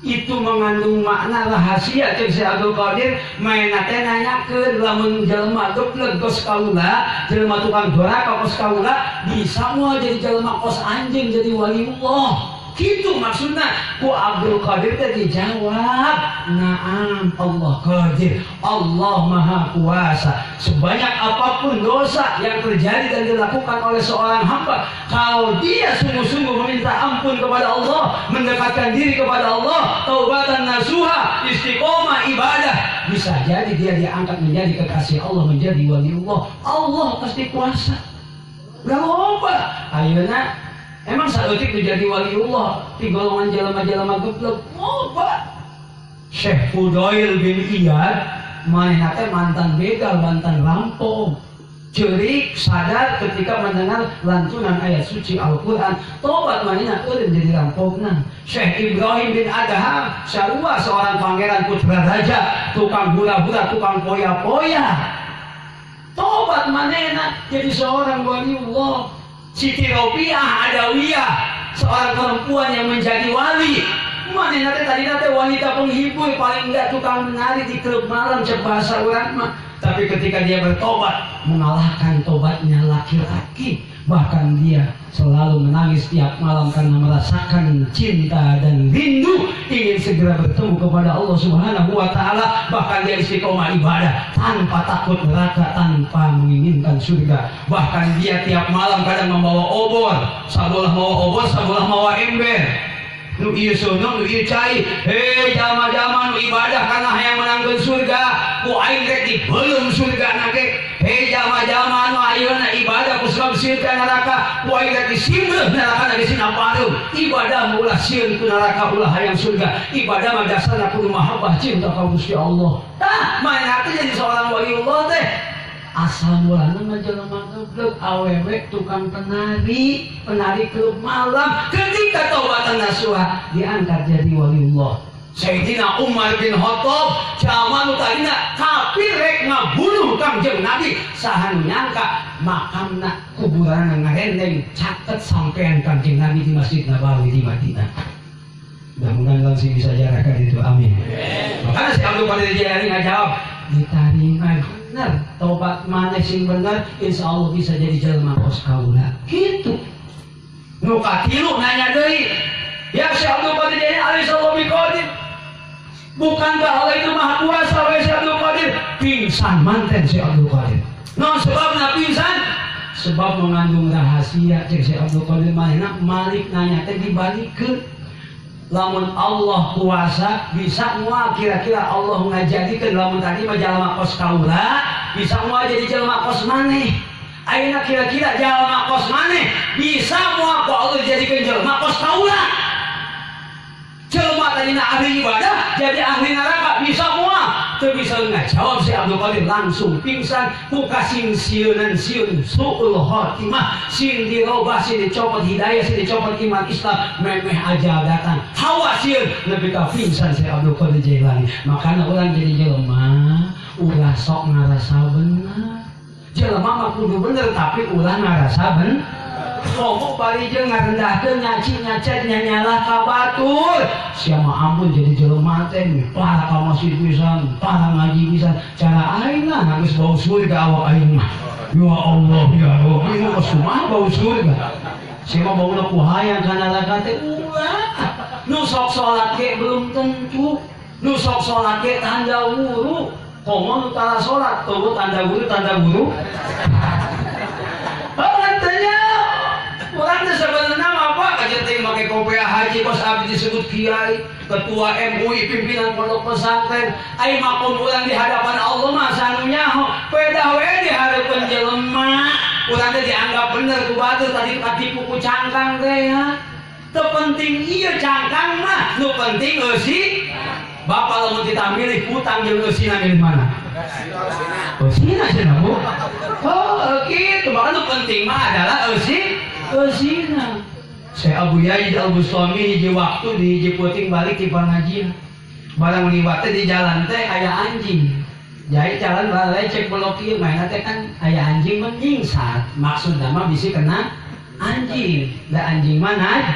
A: Itu mengandung makna rahasia cek Syekh Abdul Qadir. Maena teh nanyakeun lamun jelema geblek kos kaula, jelema tukang doraka kos kaula bisa moal jadi jelema kos anjing jadi waliullah. Gitu maksudnya ku Abdul Qadir teh dijawab, na'am Allah Qadir, Allah Maha Kuasa. Sebanyak apapun dosa yang terjadi dan dilakukan oleh seorang hamba, kalau dia sungguh-sungguh meminta ampun kepada Allah, mendekatkan diri kepada Allah, taubatan nasuha, istiqomah ibadah, bisa jadi dia diangkat menjadi kekasih Allah, menjadi waliullah. Allah pasti kuasa. Gak loba ayeuna emang saeutik menjadi waliullah di golongan jelema-jelema geblek loba. Syekh Fudail bin Iyad manehna teh mantan begal, mantan rampok, cerik sadar ketika mendengar lantunan ayat suci Al-Qur'an, tobat manehna eureun jadi rampokna. Syekh Ibrahim bin Adham sarua seorang pangeran putra raja, tukang hura-hura, tukang poya-poya, tobat manehna jadi seorang waliullah. Siti Robiah Adawiyah, seorang perempuan yang menjadi wali. Manehna teh tadi teh wanita penghibur, paling enggak tukang menari di klub malam cek bahasa urang mah. Tapi ketika dia bertobat, mengalahkan tobatnya laki-laki. Bahkan dia selalu menangis tiap malam karena merasakan cinta dan rindu ingin segera bertemu kepada Allah Subhanahu wa taala. Bahkan dia istiqomah ibadah tanpa takut neraka, tanpa menginginkan surga. Bahkan dia tiap malam kadang membawa obor, sabulah mawa obor, sabulah mawa ember. Nu ieu sono, nu ieu cai. Hei jama-jama nu ibadah karena hayang menangkeun surga, ku aing rek dibeuleum surga nage. Hei jama-jama nu ayeuna ibadah ku sebab sieun ka neraka poe lagi simbeuh neraka lagi sinapareum ibadah ulah sieun ku neraka ulah hayang surga ibadah mah dasarna kudu mahabbah cinta ka Gusti Allah tah maena teh jadi seorang waliullah teh asal mulana mah jelema goblok awewe tukang penari klub malam ketika taubatan nasuha diangkat jadi waliullah. Sayyidina Umar bin Khattab zaman tadina kafir rek ngabunuh Kangjeng Nabi saha nyangka makamna kuburan ngarendeng caket sampean Kangjeng Nabi di Masjid Nabawi di Madinah. Mudah-mudahan langsung bisa jarakkan itu, amin. Makanya si Abdul Qadir Jailani ngajawab diterima benar tobat mana sing benar insya Allah bisa jadi jelema kos kaula gitu. Nu katilu nanya deui ya si Abdul Qadir Jailani alaihissalam biqadir bukankah Allah itu maha kuasa wahai si Abdul Qadir pingsan manten si Abdul Qadir no sebabna pingsan sebab mengandung rahasia cek si Abdul Qadir mana Malik nanya teh dibalikeun lamun Allah kuasa bisa mua kira-kira Allah ngajadikeun lamun tadi mah jalma kos kaula bisa mua jadi jalma kos maneh ayeuna kira-kira jalma kos maneh bisa mua ku Allah jadikeun jalma kos kaula jelema tadina ahli ibadah jadi ahli neraka bisa mua teu bisa ngajawab si Abdul Qadir langsung pingsan ku kasing sieunan sieun suul khotimah sin dirobah sin dicopot hidayah sin dicopot iman Islam memeh aja datang hawa sieun nepi ka pingsan si Abdul Qadir Jailani makana urang jadi jelema ulah sok ngarasa bener jelema mah kudu bener tapi ulah ngarasa bener ngomong bari jeung ngarendahkeun nyaci nyacet nyanyalah ka batur sia mah ampun jadi jelema teh parah ka masjid pisan parah ngaji pisan cara ayeuna geus bau surga awak ayeuna mah ya Allah ya Allah ieu mah kumaha bau surga sia mah bauna ku hayang kana neraka teh ulah nu sok salat ge belum tentu nu sok salat ge tanda wuru komo nu tara salat teu tanda wuru orang itu sebenarnya apa aja ting pakai kopiah haji bos abdi disebut kiai ketua MUI pimpinan pondok pesantren ai makom urang di hadapan Allah mah sanunya peda we di hadapan jelema urang teh dianggap bener ku batur tadi katipu ku cangkang teh ya teu penting ieu cangkang mah nu penting eusi bapak lamun kita milih hutang jeung eusina milih mana eusina cenah Bu oh gitu makanya penting mah adalah Zina. Saya Abu Yazid Al-Bustami hiji waktu di hiji puting balik di pengajian. Barang liwatnya di jalan teh aya anjing. Jadi jalan balai cek blokir mainnya teh kan aya anjing menyingsat. Maksudnya mah bisa kena anjing. Da anjing mana?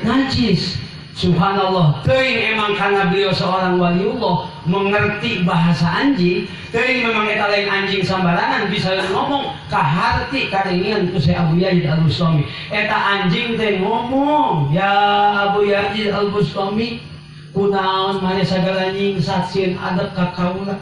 A: Najis. Subhanallah, teuing emang karena beliau seorang waliullah mengerti bahasa anjing, teuing memang eta lain anjing sambarangan bisa ngomong kaharti karingian ku Syekh Abu Yazid Al-Bustami. Eta anjing teh ngomong, "Ya Abu Yazid Al-Bustami, kunaon mane sagala nyingsat sieun adab ka kaula."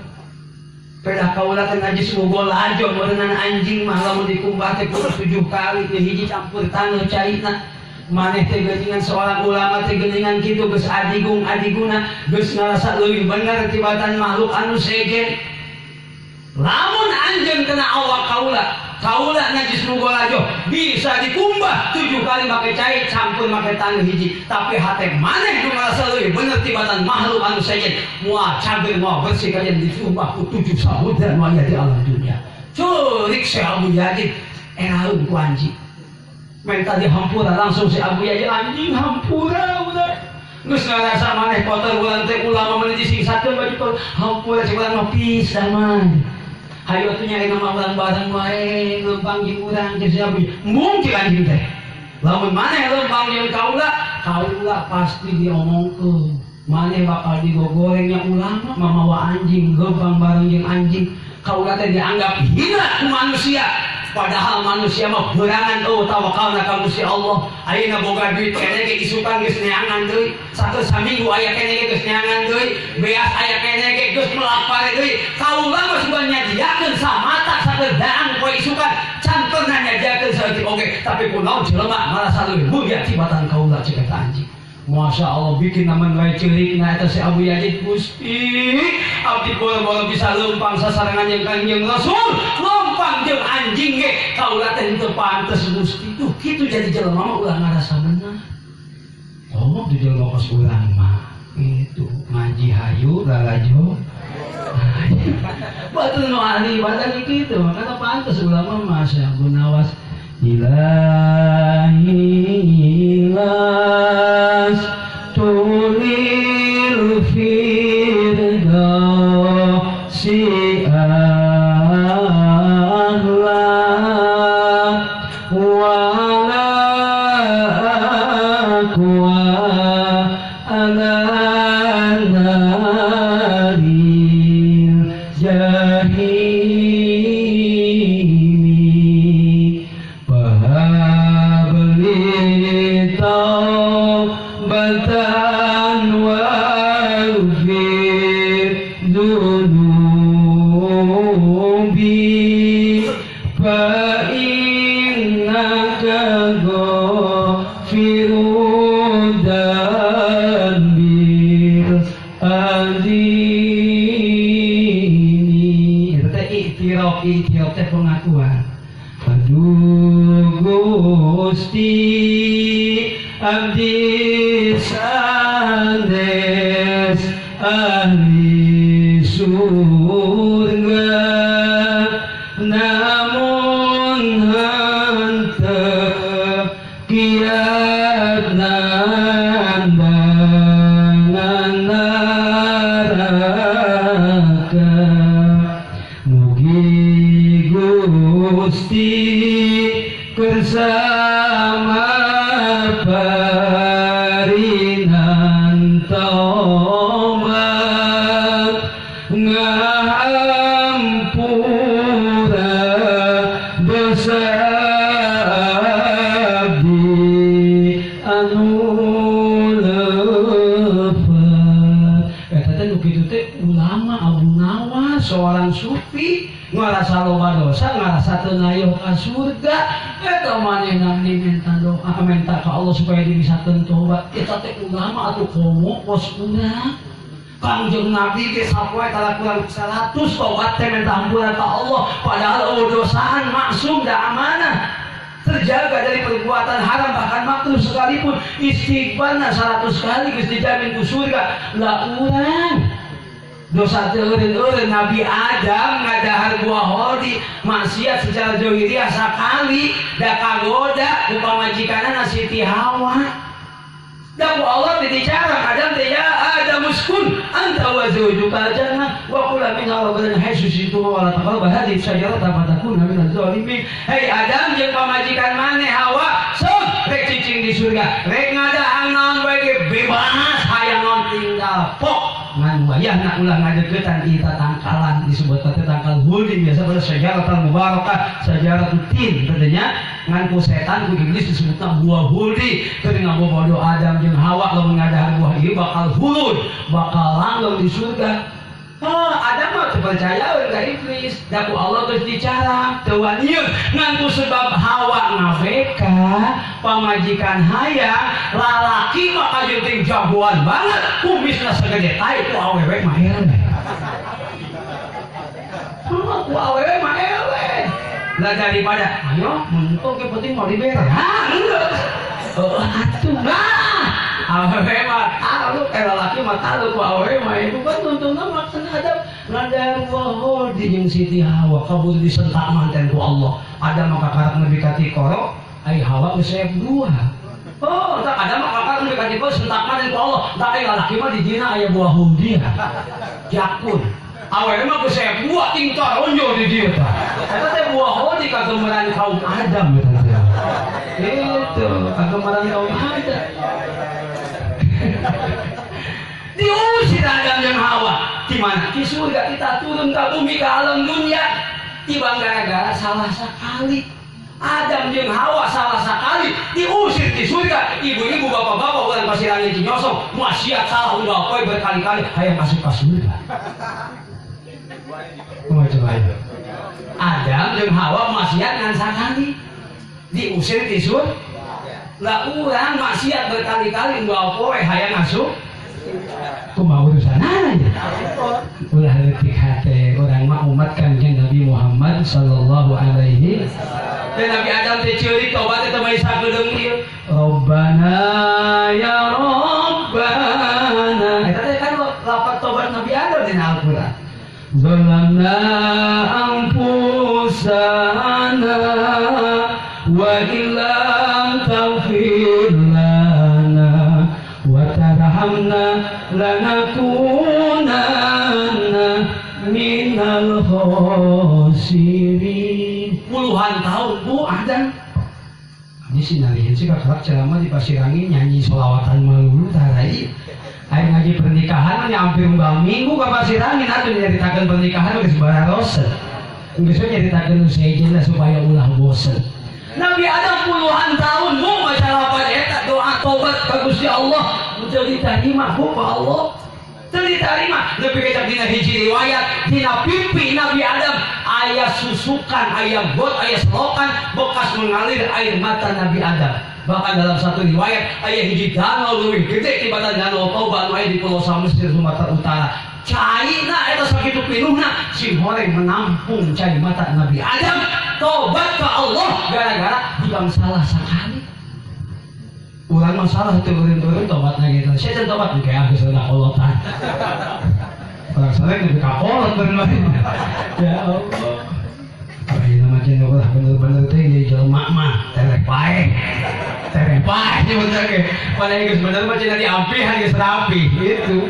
A: Pedah kaula teh najis bogo lajo meureunana anjing mah lamun dikumbah teh 7 kali teh hiji campur taneuh cairna. Maneh teh geuningan seorang ulama teh geuningan kitu geus adiguna geus ngarasa leuwih bener tibatan makhluk anu sejen lamun anjeun kena awak kaula najis mugolajo bisa dikumbah 7 kali make cai campur make taneuh hiji tapi hate maneh nu ngarasa leuwih bener tibatan makhluk anu sejen moal cager moal bersih kajen dikumbah ku 7 samudra nu aya di alam dunia curik Syekh Abu Yazid eraeun ku anjing minta dihampura langsung si Abu Yazid anjing hampura udah geus ngarasa maneh kotor ulang teh ulama meuli disingsakeun baju hampura si urang mah pisan man hayu atuh nyari nama urang bareng wae ngempang jeung urang geus Abu mung cik anjing teh lamun maneh lempang jeung kaula pasti diomongkeun maneh bakal digogorengnya ulama mamawa anjing ngempang bareng jeung anjing kaula teh dianggap hina ku manusia padahal manusia mah berangan tawakalna ka Gusti Allah ayeuna boga duit keneh ge isukan geus neangan deui satu saminggu aya keneh ge geus neangan deui beas aya keneh ge geus melapare deui kaula mah sudah nyadiakeun samata sakeudaan poe isukan can pernah nyadiakeun saeutik oge tapi kunaon jelema merasa leuwih mulia tibatan kaula cek eta anjing Masya Allah bikin naman wae ceurik na eta si Abu Yazid Gusti abdi bola-bola bisa lempang sasarangan yang Kanjeng Rasul lempang jeung anjing ge kaula teh teu pantes Gusti tuh kitu jadi jelema mah ulah ngarasa bener ngomong di jelema kos urang mah itu ngaji hayu lalajo batur nu ahli ibadah kitu makana pantes ulama mah Syekh Gunawas ilahilas tulil firdausi ahla wala aqwa ala naril jahimi pahabli taubatan waghfir dunubi fa innaka ghafirud dzambil azimi itu teh iktiraf teh pengakuan aduh Gusti abdi sandes ahli surga namun henteu kiat nandangan neraka mugi Gusti bersama parinan taubat ngahampura dosa abdi anu lepat eta teh nu kitu teh ulama Abu Nawas seorang sufi ngarasa loba dosa ngarasa teu nayoh ka surga eta manehna minta doa minta ka Allah supaya dibisakeun tobat eta teh ulama atuh komo pos urang Kangjeng Nabi ge sapoe tara kurang 100 tobat teh minta ampunan ka Allah padahal dosaan maksum da amanah terjaga dari perbuatan haram bahkan makruh sekalipun istighfarna 100 kali geus dijamin ku surga lah urang dosa eureun Nabi Adam ngadahar buah hori maksiat secara zahiriah sakali da kagoda ku pamajikanna Siti Hawa da ku Allah dibicara Adam teh ya Adam uskun anta wa zawjuka jannah wa kula min ragadan haitsu shi'tum wa la taqrabu hadhihi syajarata fatakuna minaz zalimin hei Adam jeung pamajikan maneh Hawa sok rek cicing di surga rek ngadahar naon bae bebas hayang naon tinggal pok ngan wayahna ulah ngadeukeutan ieu tangkalan disebut teh tangkal hulding biasa pada syajaratul mubarakah syajaratul tin tadinya ngan ku setan ku iblis disebutna buah huldi teu ngabobodo Adam jeung Hawa lamun ngadahar buah ieu bakal hulud bakal langgeng di surga Adam mah teu percaya ka iblis da ku Allah geus dicara teu wanieu ngan ku sebab Hawa ngabeka pamajikan hayang lalaki mah kajeuting jagoan banget kumisna sagede tai ku awewe mah eleh ku awewe mah eleh lah daripada ayo mentok ke penting mau dibere atuh awewe mah tahu lalaki mah tahu ku awewe mah itu kan tuntuna maksudna ada ngadahar buah di jeung Siti Hawa kabur disentak manten ku Allah ada maka karak nebi ka tikoro ai Hawa geus sayap dua oh tak ada mah kakak nebi ka tikoro sentak manten ku Allah tak ai lalaki mah di dina aya buah huldi jakun awewe mah geus sayap dua tingkar onjo di dieu tah eta teh buah huldi kagemeran kaum Adam eta teh itu kagemeran kaum Adam diusir Adam dan Hawa di mana di surga kita turun ke bumi ke alam dunia tiba gara-gara salah sekali Adam dan Hawa salah sekali diusir di surga ibu-ibu bapak-bapak bukan pasirannya cinyosong maksiat salah udah apa berkali-kali ayo masuk ke surga coba Adam dan Hawa maksiat dengan sekali diusir di surga Lah urang maksiat berkali-kali dua poe hayang asup. Kumaha urusan aja. Ulah leutik hate urang mah umat Kanjeng Nabi Muhammad sallallahu alaihi wasallam. Dan Nabi Adam teh ceurik tobat teh mah isa gedeung ieu. Rabbana ya Rabbana. Eta teh kan lapat tobat Nabi Adam dina Al-Qur'an. Zalamna anfusana wa illam taghfir lana wa tarhamna lanakunanna minal khosirin. Puluhan tahun Bu ada di sinalihin sih kakak ceramah di Pasirangin nyanyi sholawatan melulu tarai. Ayo ngaji pernikahan hampir mbak minggu ke Pasirangin atau nyeritakan pernikahan ke sebarang rosen. Besok nyeritakan sejelah supaya ulah bosen. Nabi Adam puluhan tahun Bu masyarakat eta doa tobat ke Gusti Allah muncul diterima Bu ke Allah. Diterima lebih kecap dina hiji riwayat dina pipi Nabi Adam aya susukan, aya got, aya selokan bekas mengalir air mata Nabi Adam. Bahkan dalam satu riwayat aya hiji danau leuwih gede tibatan danau Toba anu aya di Pulau Samosir Sumatera Utara. Caina eta sakitu pinuhna sing horeng menampung cai mata Nabi Adam tobat ke Allah gara-gara bukan salah sekali. Urang masalah turun-turun tobatna gitu. Saya tobat kayak geus ada kolotan. Orang saleh lebih kakolot bener. Ya Allah. Ayeuna mah cenah ulah bener-bener teh ieu jelema mah terek pae. Terek pae bener ge. Padahal geus bener mah cenah diampihan geus rapi gitu.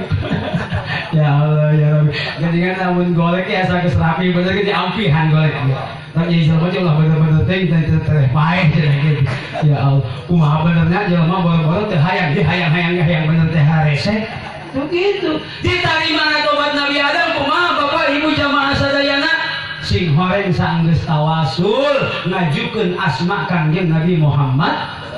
A: Ya Allah ya Rabbi. Gandingan lamun golek ya asa geus rapi bener ge diampihan golek. Tapi jelema teh ulah bener-bener teh terek pae cenah gitu. Ya Allah, kumaha benernya jelema boro-boro teh hayang bener teh harese. Begitu. Diterima tobat Nabi Adam kumaha Bapak Ibu jamaah sadayana? Sing horeng sanggeus tawasul ngajukeun asma Kanjeng Nabi Muhammad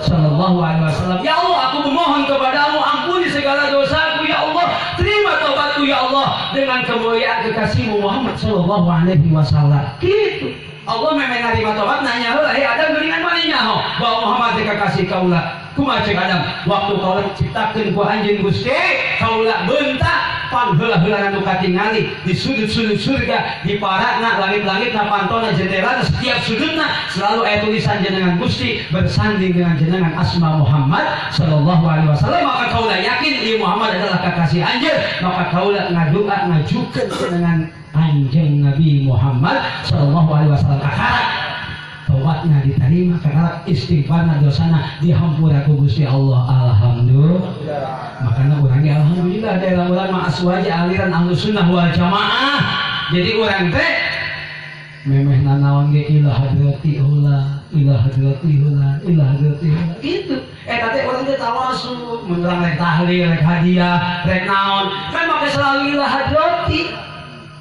A: sallallahu alaihi wasallam. Ya Allah, aku memohon kepadamu ampuni segala dosaku ya Allah. Terima tobatku ya Allah dengan kemuliaan kekasihmu Muhammad sallallahu alaihi wasallam. Gitu. Allah memang nerima tobat nanya heula he Adam geuningan mani nyaho bahwa Muhammad teh kekasih kaula. Kumaha cek Adam waktu kaula diciptakeun ku anjeun Gusti kaula beuntak pangheula-heula anu katingali di sudut-sudut surga di parakna langit-langitna pantona jendela setiap sudutna selalu aya tulisan jenengan Gusti bersanding dengan jenengan asma Muhammad sallallahu alaihi wasallam. Maka kaula yakin ieu Muhammad adalah kekasih anjeun, maka kaula ngadoa ngajukeun jenengan Anjing Nabi Muhammad sallallahu alaihi wasallam akhirat tobatnya diterima karena istighfarna dosana dihampura ku Gusti Allah. Alhamdulillah. Makanya urang alhamdulillah daerah urang mah aswaja aliran Ahlus Sunnah wal Jamaah. Jadi urang teh memeh nanaon ge ila hadrati heula, ila hadrati heula, ila hadrati heula. Gitu. Eta teh urang teh tawasul, mun urang rek tahlil, rek hadiah, rek naon, kan make selalu ila hadrati.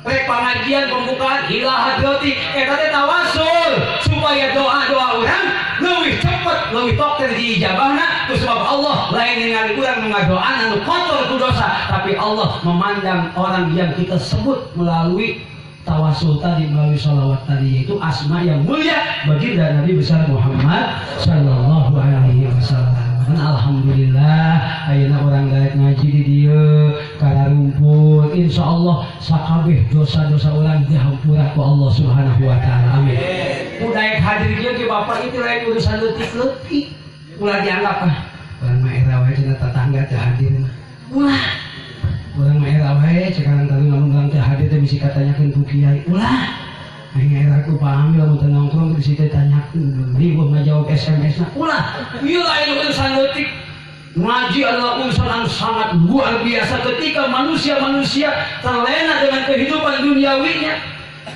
A: Rek pengajian pembukaan ila hadrati eta teh tawasul supaya doa-doa urang leuwih cepet leuwih tok teh diijabahna ku sebab Allah lain ningali urang ngadoaan anu kotor ku dosa, tapi Allah memandang orang yang kita sebut melalui tawasul tadi, melalui sholawat tadi, yaitu asma yang mulia baginda Nabi besar Muhammad sallallahu alaihi wasallam. Alhamdulillah ayeuna urang daek ngaji di dieu kararumpul insyaallah sakabeh dosa-dosa urang dihampura ku Allah Subhanahu wa taala. Amin. Udah hadir kieu ge Bapak itu lain urusan leutik-leutik. Ulah dianggap urang mah era wae cenah tetangga teh hadir. Ulah urang mah era wae cekarang tadi lamun urang teh hadir teh bisi katanyakeun ku kiai. Ulah aing era ku paham lamun teu nongkrong bisi teh tanyakeun ribut ngajawab SMS-na. Ulah ieu lain urusan leutik. Ngaji adalah urusan yang sangat luar biasa ketika manusia-manusia terlena dengan kehidupan duniawinya.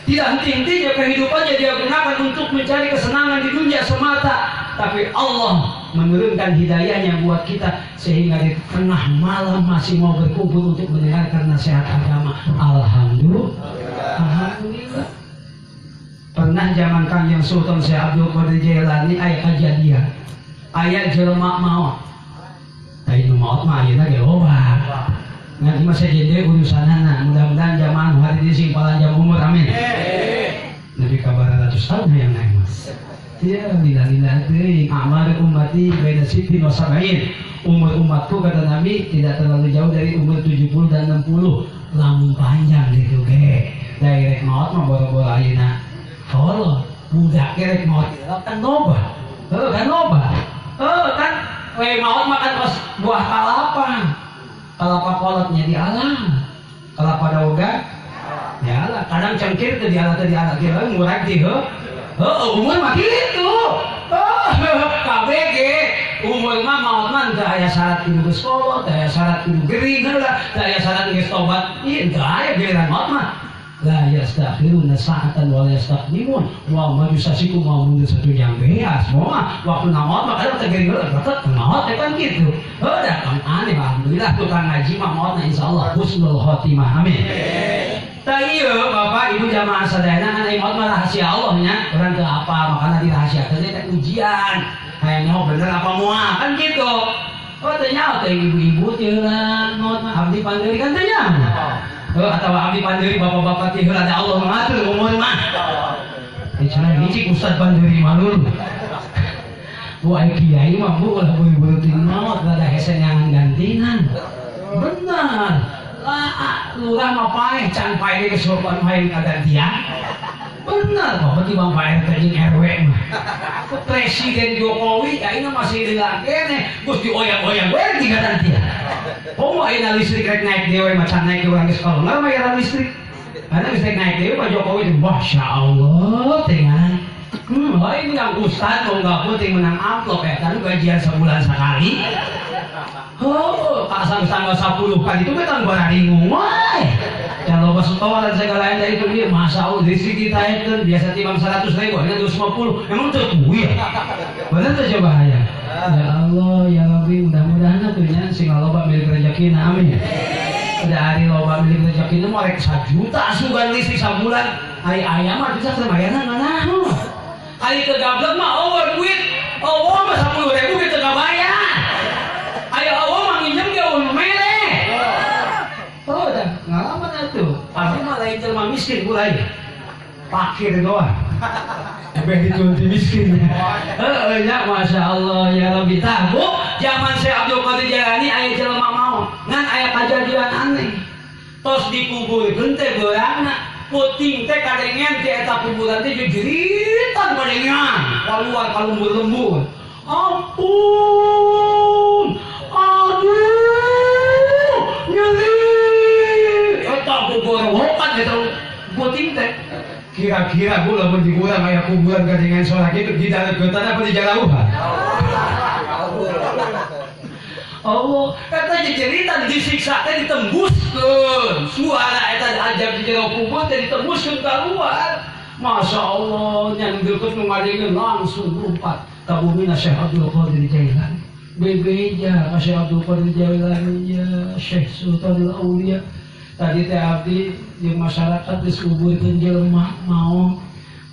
A: Tidak henti-hentinya kehidupannya dia gunakan untuk mencari kesenangan di dunia semata. Tapi Allah menurunkan hidayahnya buat kita sehingga di tengah malam masih mau berkumpul untuk mendengarkan nasihat agama. Alhamdulillah. Pernah zaman Kanjeng Sultan Syekh Abdul Qadir Jailani aya kejadian aya jelema maot. Tadi maot mah ayeuna ge loba. Ngan mah sejendeung urusanana, mudah-mudahan zaman hari ini sing panjang umur amin. Nabi kabar 100 tahun yang naik mas. Ya lila teuing amal ummati baina sittin wa sab'in. Umur umatku kata Nabi tidak terlalu jauh dari umur 70 dan 60. Lamun panjang gitu ge. Daerek maut mah boro-boro ayeuna. Kalau budak rek maut kan loba. Kan loba. Kan we maut makan pas buah kalapa. Kalapa kolotnya di alam. Kalapa daoga ya lah kadang cengkir ke di alam kira ngurang di umur mah kitu. KBG umur mah maut mah teu aya syarat kudu geus kolot, teu aya syarat kudu gering heula, teu aya syarat geus tobat. Ieu teu aya giliran maut mah. La yastakhiruna sa'atan wa la yastaqdimun. Wa ma yusasiku mau mundur satu jam beas. Moa waktu maut mah kada teu gering heula, tetep maut kan kitu. Heudah kan aneh alhamdulillah tukang ngaji mah maut insyaallah husnul khotimah. Amin. Tah ieu Bapak Ibu jamaah sadayana kan maut mah rahasia Allah nya. Urang teu apa makana dirahasiakeun teh ujian. Hayang bener apa moal kan gitu. Oh ternyata ibu-ibu teh maut mah abdi pandeuri kan teh nya. Atau abdi pandeuri bapak-bapak teh ada Allah mengatur umur mah. Cenah hiji ustad pandeuri malul. Bu ai kiai mah bu ulah buru-buru ting maut rada hese nyangan gantinan. Benar. Lurah mah paeh can paeh ge sopan paeh kagantian. Benar kok di Bang Pak RT jeung RW mah. Presiden Jokowi ayeuna masih dilakene geus dioyang-oyang we digantian. Pomo ayeuna listrik rek naik dewe macan naik urang geus kolongan bayaran listrik. Karena listrik naik dewe Pak Jokowi teh masyaallah teh kan. Ini yang ustad mau nggak penting menang amplop ya kan gajian sebulan sekali. Tak sama 10 kali itu kan gua ringung, wah. Kalau pas setoran segala yang itu dia masa listrik kita itu biasa timbang 100.000, ini 250, emang tuh ya. Benar tuh coba ya. Ya Allah, ya Rabbi, mudah-mudahan tuh nya sing loba milik rezeki amin. Udah hari loba milik rezeki mau rek 1 juta asupan listrik sebulan. Ayam mah bisa semayanan mana? Hari kegablek mah over duit, mah 10.000 kita gak bayar. Ayo mah nginjem dia mele. Udah ngalaman atuh. Pasti mah lain jelema miskin mulai. Fakir doang. Ebeh ditunti miskin. Ya Masya Allah ya Rabbi. Tah Bu, zaman Syekh Abdul Qadir Jailani aya jelema mau. Ngan aya kajadian aneh. Tos dikuburkeun teh beurangna. Puting teh kadengen di eta kuburan teh jeritan kadengan. Keluar lembur-lembur. Ampun. Aduh. Nyeri. Eta kubur wokat eta puting teh. Kira-kira gua lamun di urang aya kuburan kadengan sorak itu di daleukeun apa di jalauhan? Allah kata jeritan disiksa teh ditembuskeun suara eta ajab di jero kubur teh ditembuskeun keluar. Masya Allah yang deket mengadengeun langsung lompat ka bumina Syekh Abdul Qadir Jailani. Bebeja ka Syekh Abdul Qadir Jailani ya Syekh Sultanul Aulia. Tadi teh abdi jeung masyarakat geus kuburkeun jelema mau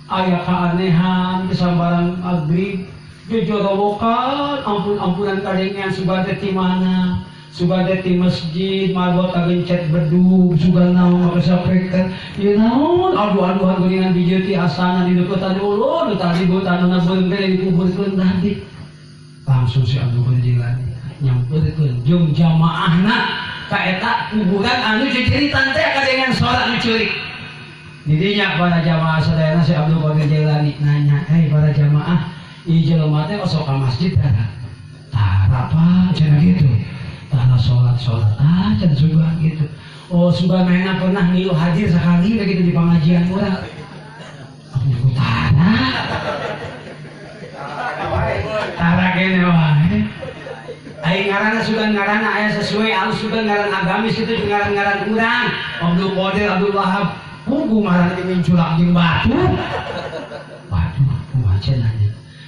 A: aya kaanehan kesambaran maghrib jojorowokan ampun-ampunan kadengan subade ti mana subade ti masjid marbot kagencet bedug sugan naon maka saprekan ieu naon aduh-aduhan geuningan bijeu ti asana di deukeutan ulun tadi butanna beung dikuburkeun tadi langsung si Abdul Qadir Jailani nyampeurkeun jeung jamaahna ka eta kuburan anu jejeritan teh kadengan salat nu ceurik didinya para jamaah sadayana si Abdul Qadir Jailani nanya para jamaah jelema teh osok ka masjid tara apa cenah gitu tara salat cenah sugan gitu sugan mainan pernah ngilu hadir sekali begitu di pengajian urang aku tara kene wae aing ngaranna sugan ngaranna aya sesuai alus sugan ngaran agamis itu ngaran urang Abdul Qadir Abdul Wahab pugu ngaran di minculak jeung batu kumaha cenah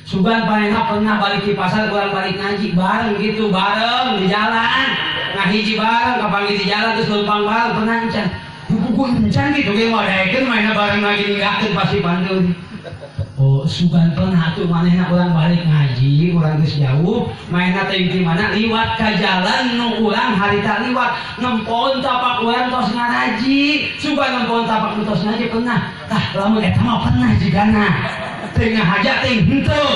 A: sugan panenna pernah balik di pasar kurang balik ngaji bareng gitu bareng di jalan nah hiji bareng kapanggih di jalan terus numpang bareng pernah encan buku encan gitu ge modaekeun mainna bareng ngaji ninggalkeun pasti pandeun sugan pernah tuh manehna urang balik ngaji urang geus jauh mainna teh di mana liwat ka jalan nu urang harita liwat ngempon tapak urang tos ngaraji sugan ngempon tapak tos ngaji pernah tah lamun eta mah pernah jigana tengah hajat ting henteu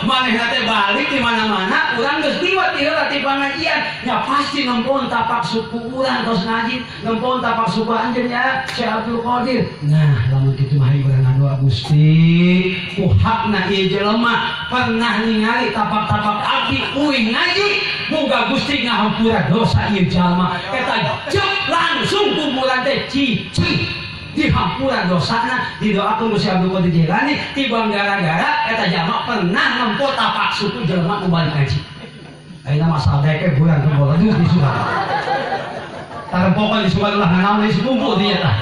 A: manehna teh balik di mana-mana urang geus liwat di heula ti pengajian nya pasti nempon tapak suku urang tos ngaji nempon tapak suku anjeun nya Syekh Abdul Qadir. Nah lamun kitu mah urang ngadoa Gusti ku hakna ieu jelema pernah ningali tapak-tapak abdi uing ngaji muga Gusti ngahampura dosa ieu jalma eta jep langsung kuburan teh cici dihampura dosana didoakeun Gusti Abdul Qadir Jilani tibang gara-gara eta jalma pernah nempo tapak suku jelema nu balik ngaji. Ayeuna mah sadeke bulan ke bola di surat. Tarempokan di surat lah nganaon geus kumpul dia tah.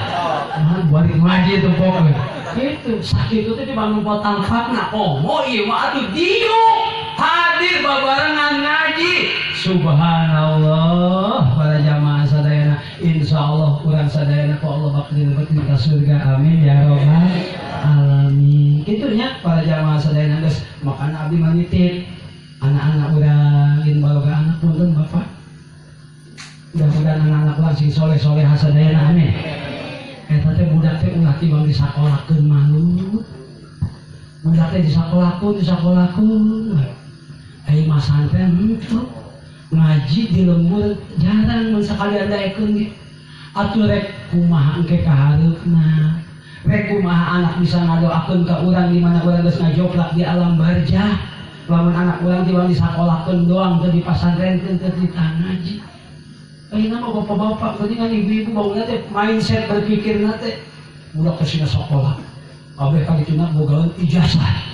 A: Mah balik ngaji itu pokoknya. Kitu sakit itu di bandung potang fakna komo ieu mah atuh dieu hadir babarengan ngaji. Subhanallah para jamaah sadayana insyaallah urang sadayana ku Allah bakal dilebetkeun ka surga amin ya rabbal alamin. Kitu nya para jamaah sadayana geus makana abdi manitip anak-anak urang yen baloga anak punten Bapak. Mudah-mudahan anak-anak urang sing soleh-soleh sadayana amin. Eta teh budak teh ulah tibang disakolakeun malu. Budak teh disakolakeun. Ai mah santren henteu ngaji di lembur jarang mun sakalian daekeun ge. Atuh rek kumaha engke kahareupna. Rek kumaha anak bisa ngadoakeun ka urang di mana urang geus ngajoplak di alam barzah. Lamun anak urang tibang disakolakeun doang teu dipasantrenkeun teu ngaji. Ayeuna mah bapak-bapak geuningan ibu-ibu bauna teh mindset berpikirna teh budak teh sakola. Kabeh kadituna bogaeun ijazah.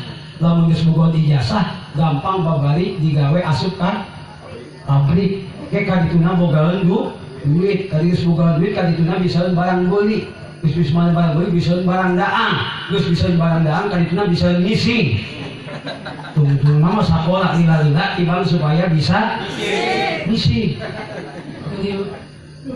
A: Lamun geus boga ijazah gampang babari digawe asup ka pabrik. Ke kadituna bogaeun duit, geus boga duit kadituna bisaeun barang beuli. Geus bisa barang beuli bisaeun barang daang. Geus bisaeun barang daang kadituna bisaeun ngising. Tungtung mah sakola lila-lila tibang supaya bisa ngising.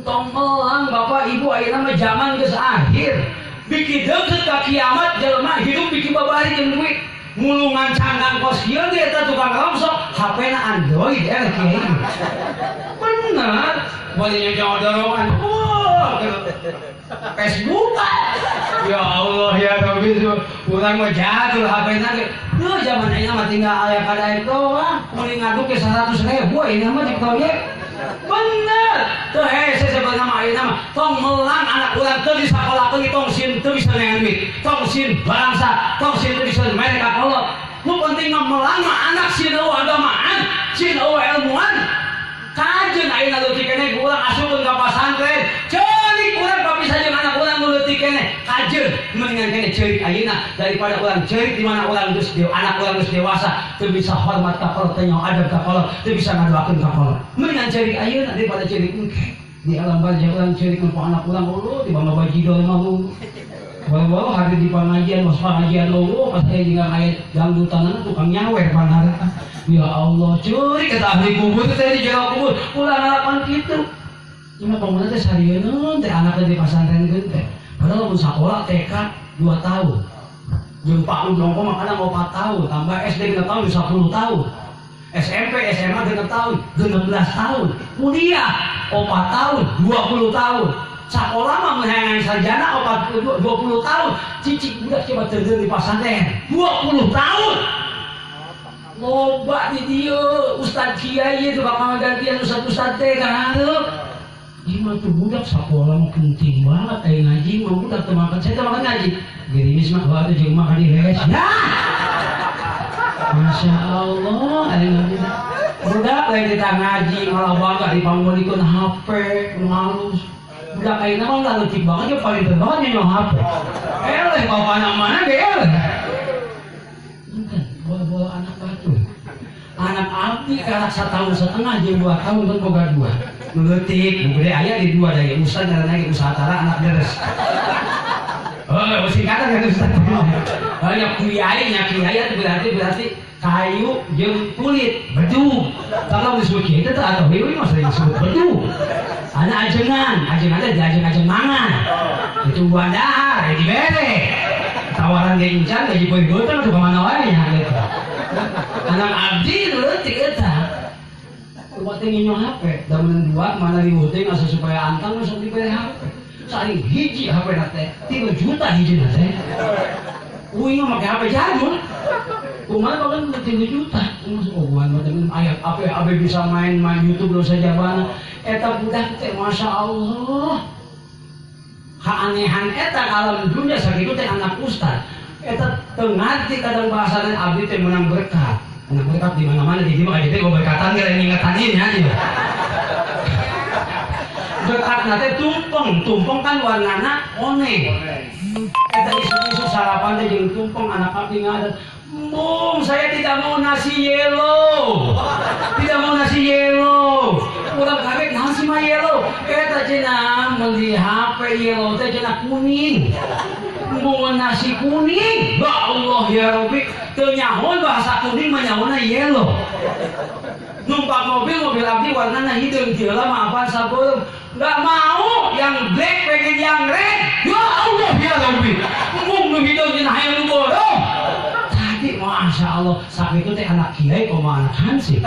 A: Tong melang Bapak Ibu ayeuna mah zaman geus akhir. Biki deukeut ka kiamat jelema hidup biki babari jeung duit. Mulungan canggang kos kieu ge eta tukang rongsok HP-na Android kieu. Bener. Balinya jangan dorongan. Facebook. Ya Allah ya Rabbi urang mah jadul HP-na ge. Duh zaman ayeuna mah tinggal aya kadaek doang. Muli ngaduk ke 100.000 ayeuna mah cek proyek. Bener. Teu hese sebenarnya mah ayeuna mah tong melang anak urang teu disakolakeun tong sin teu bisa neangan duit. Tong sin barangsa, tong sin teu bisa mere ka kolot. Nu penting mah melang mah anak sin eueuh agamaan, sin eueuh ilmuwan. Kajeun ayeuna leutik keneh urang asupkeun ka pasantren. Ceulik urang papisa jeung anak urang nu leutik keneh. Kajeun mendingan keneh ceulik ayeuna daripada urang ceulik di mana urang geus anak urang geus dewasa teu bisa hormat ka kolot teh nyaho adab ka kolot, teu bisa ngadoakeun ka kolot. Mendingan ceulik ayeuna daripada ceulik engke. Di alam barzah urang ceulik nempo anak urang ulu di bangga bajidol mah ulu. Walau hadir di pengajian, mas pengajian ulu pas aya jeung aya dangdutanana tukang nyawer pangarep. Ya Allah, ceurik kata ahli kubur teh di jero kubur. Ulah ngalapan kitu. Ieu mah pamuna teh sarieun teh anak teh di pasantrenkeun teh. Padahal mun sakola TK 2 tahun. Jeung Pak Udongko makana mau 4 tahun, tambah SD 3 tahun 10 tahun. SMP, SMA 3 tahun, 16 tahun. Kuliah 4 tahun, 20 tahun. Sakola mah menhengan sarjana 20 tahun. Cicik budak coba terjun di pasantren 20 tahun. Loba di dieu Ustaz Kiai itu bakal gantian ustaz-ustaz teh kan hareup. Ieu mah tuh budak sakola mah penting banget aya ngaji mah budak teu makan saya teh makan ngaji. Gerimis mah atuh jeung mah di heres. Masya Allah aya ngaji. Budak lain kita ngaji malah bangga dipanggulikeun HP nu halus. Budak ayeuna mah udah leutik banget ya paling banget nyaho HP. Eleh bapana mana ge eleh. Bola anak batu. Anak abdi karak 1,5 tahun jeung 2 tahun kan boga 2. Nu leutik, nu gede aya di 2 daya ustaz ngaranna ge usatara anak deres. Oh, singkatan kan ustaz. Banyak kiai nya kiai berarti kayu jeung kulit, bedu. Kalau disebut kiai itu atau hewe mah sering disebut bedu. Ana ajengan teh diajeng-ajeng mangan. Itu buah dahar, dibere. Tawaran ge incan gaji poe geuteung tuh ka mana wae nya gitu. Anak abdi leutik eta. Kumaha teh nginyo HP, da mun 2 mana riweuh teh asa supaya antang sok dibere HP. Saling hiji HP na teh 3 juta hiji na teh.
B: Uing mah make HP jadul. Kumaha bahkan 3 juta. Masuk oguan badan aya apa bisa main YouTube lo saja bana. Eta budak teh Masya Allah. Keanehan eta alam dunia sakitu teh anak ustad. Eta teu ngarti kadang bahasana abdi teh menang berkat. Menang berkat di mana-mana di dieu mah teh berkatan ge lain ingetanin nya ieu. Berkatna teh tumpeng kan warnana one. Eta isu-isu sarapan teh jeung tumpeng anak abdi ngadat. Bung, saya tidak mau nasi yellow. Tidak mau nasi yellow. Kurang kaget nasi mah yellow. Eta cenah meuli HP yellow teh cenah kuning. Bung nasi kuning. Ya Allah ya Rabbi, teu nyaho bahasa kuning mah nyahona yellow. Numpak mobil abdi warnana hideung teu lama apa sabeuleuh. Enggak mau yang black pengen yang red. Ya Allah ya Rabbi. Bung nu hideung cenah aya nu bodoh. Masya Allah, saat itu teh anak kiai koma anak hansip.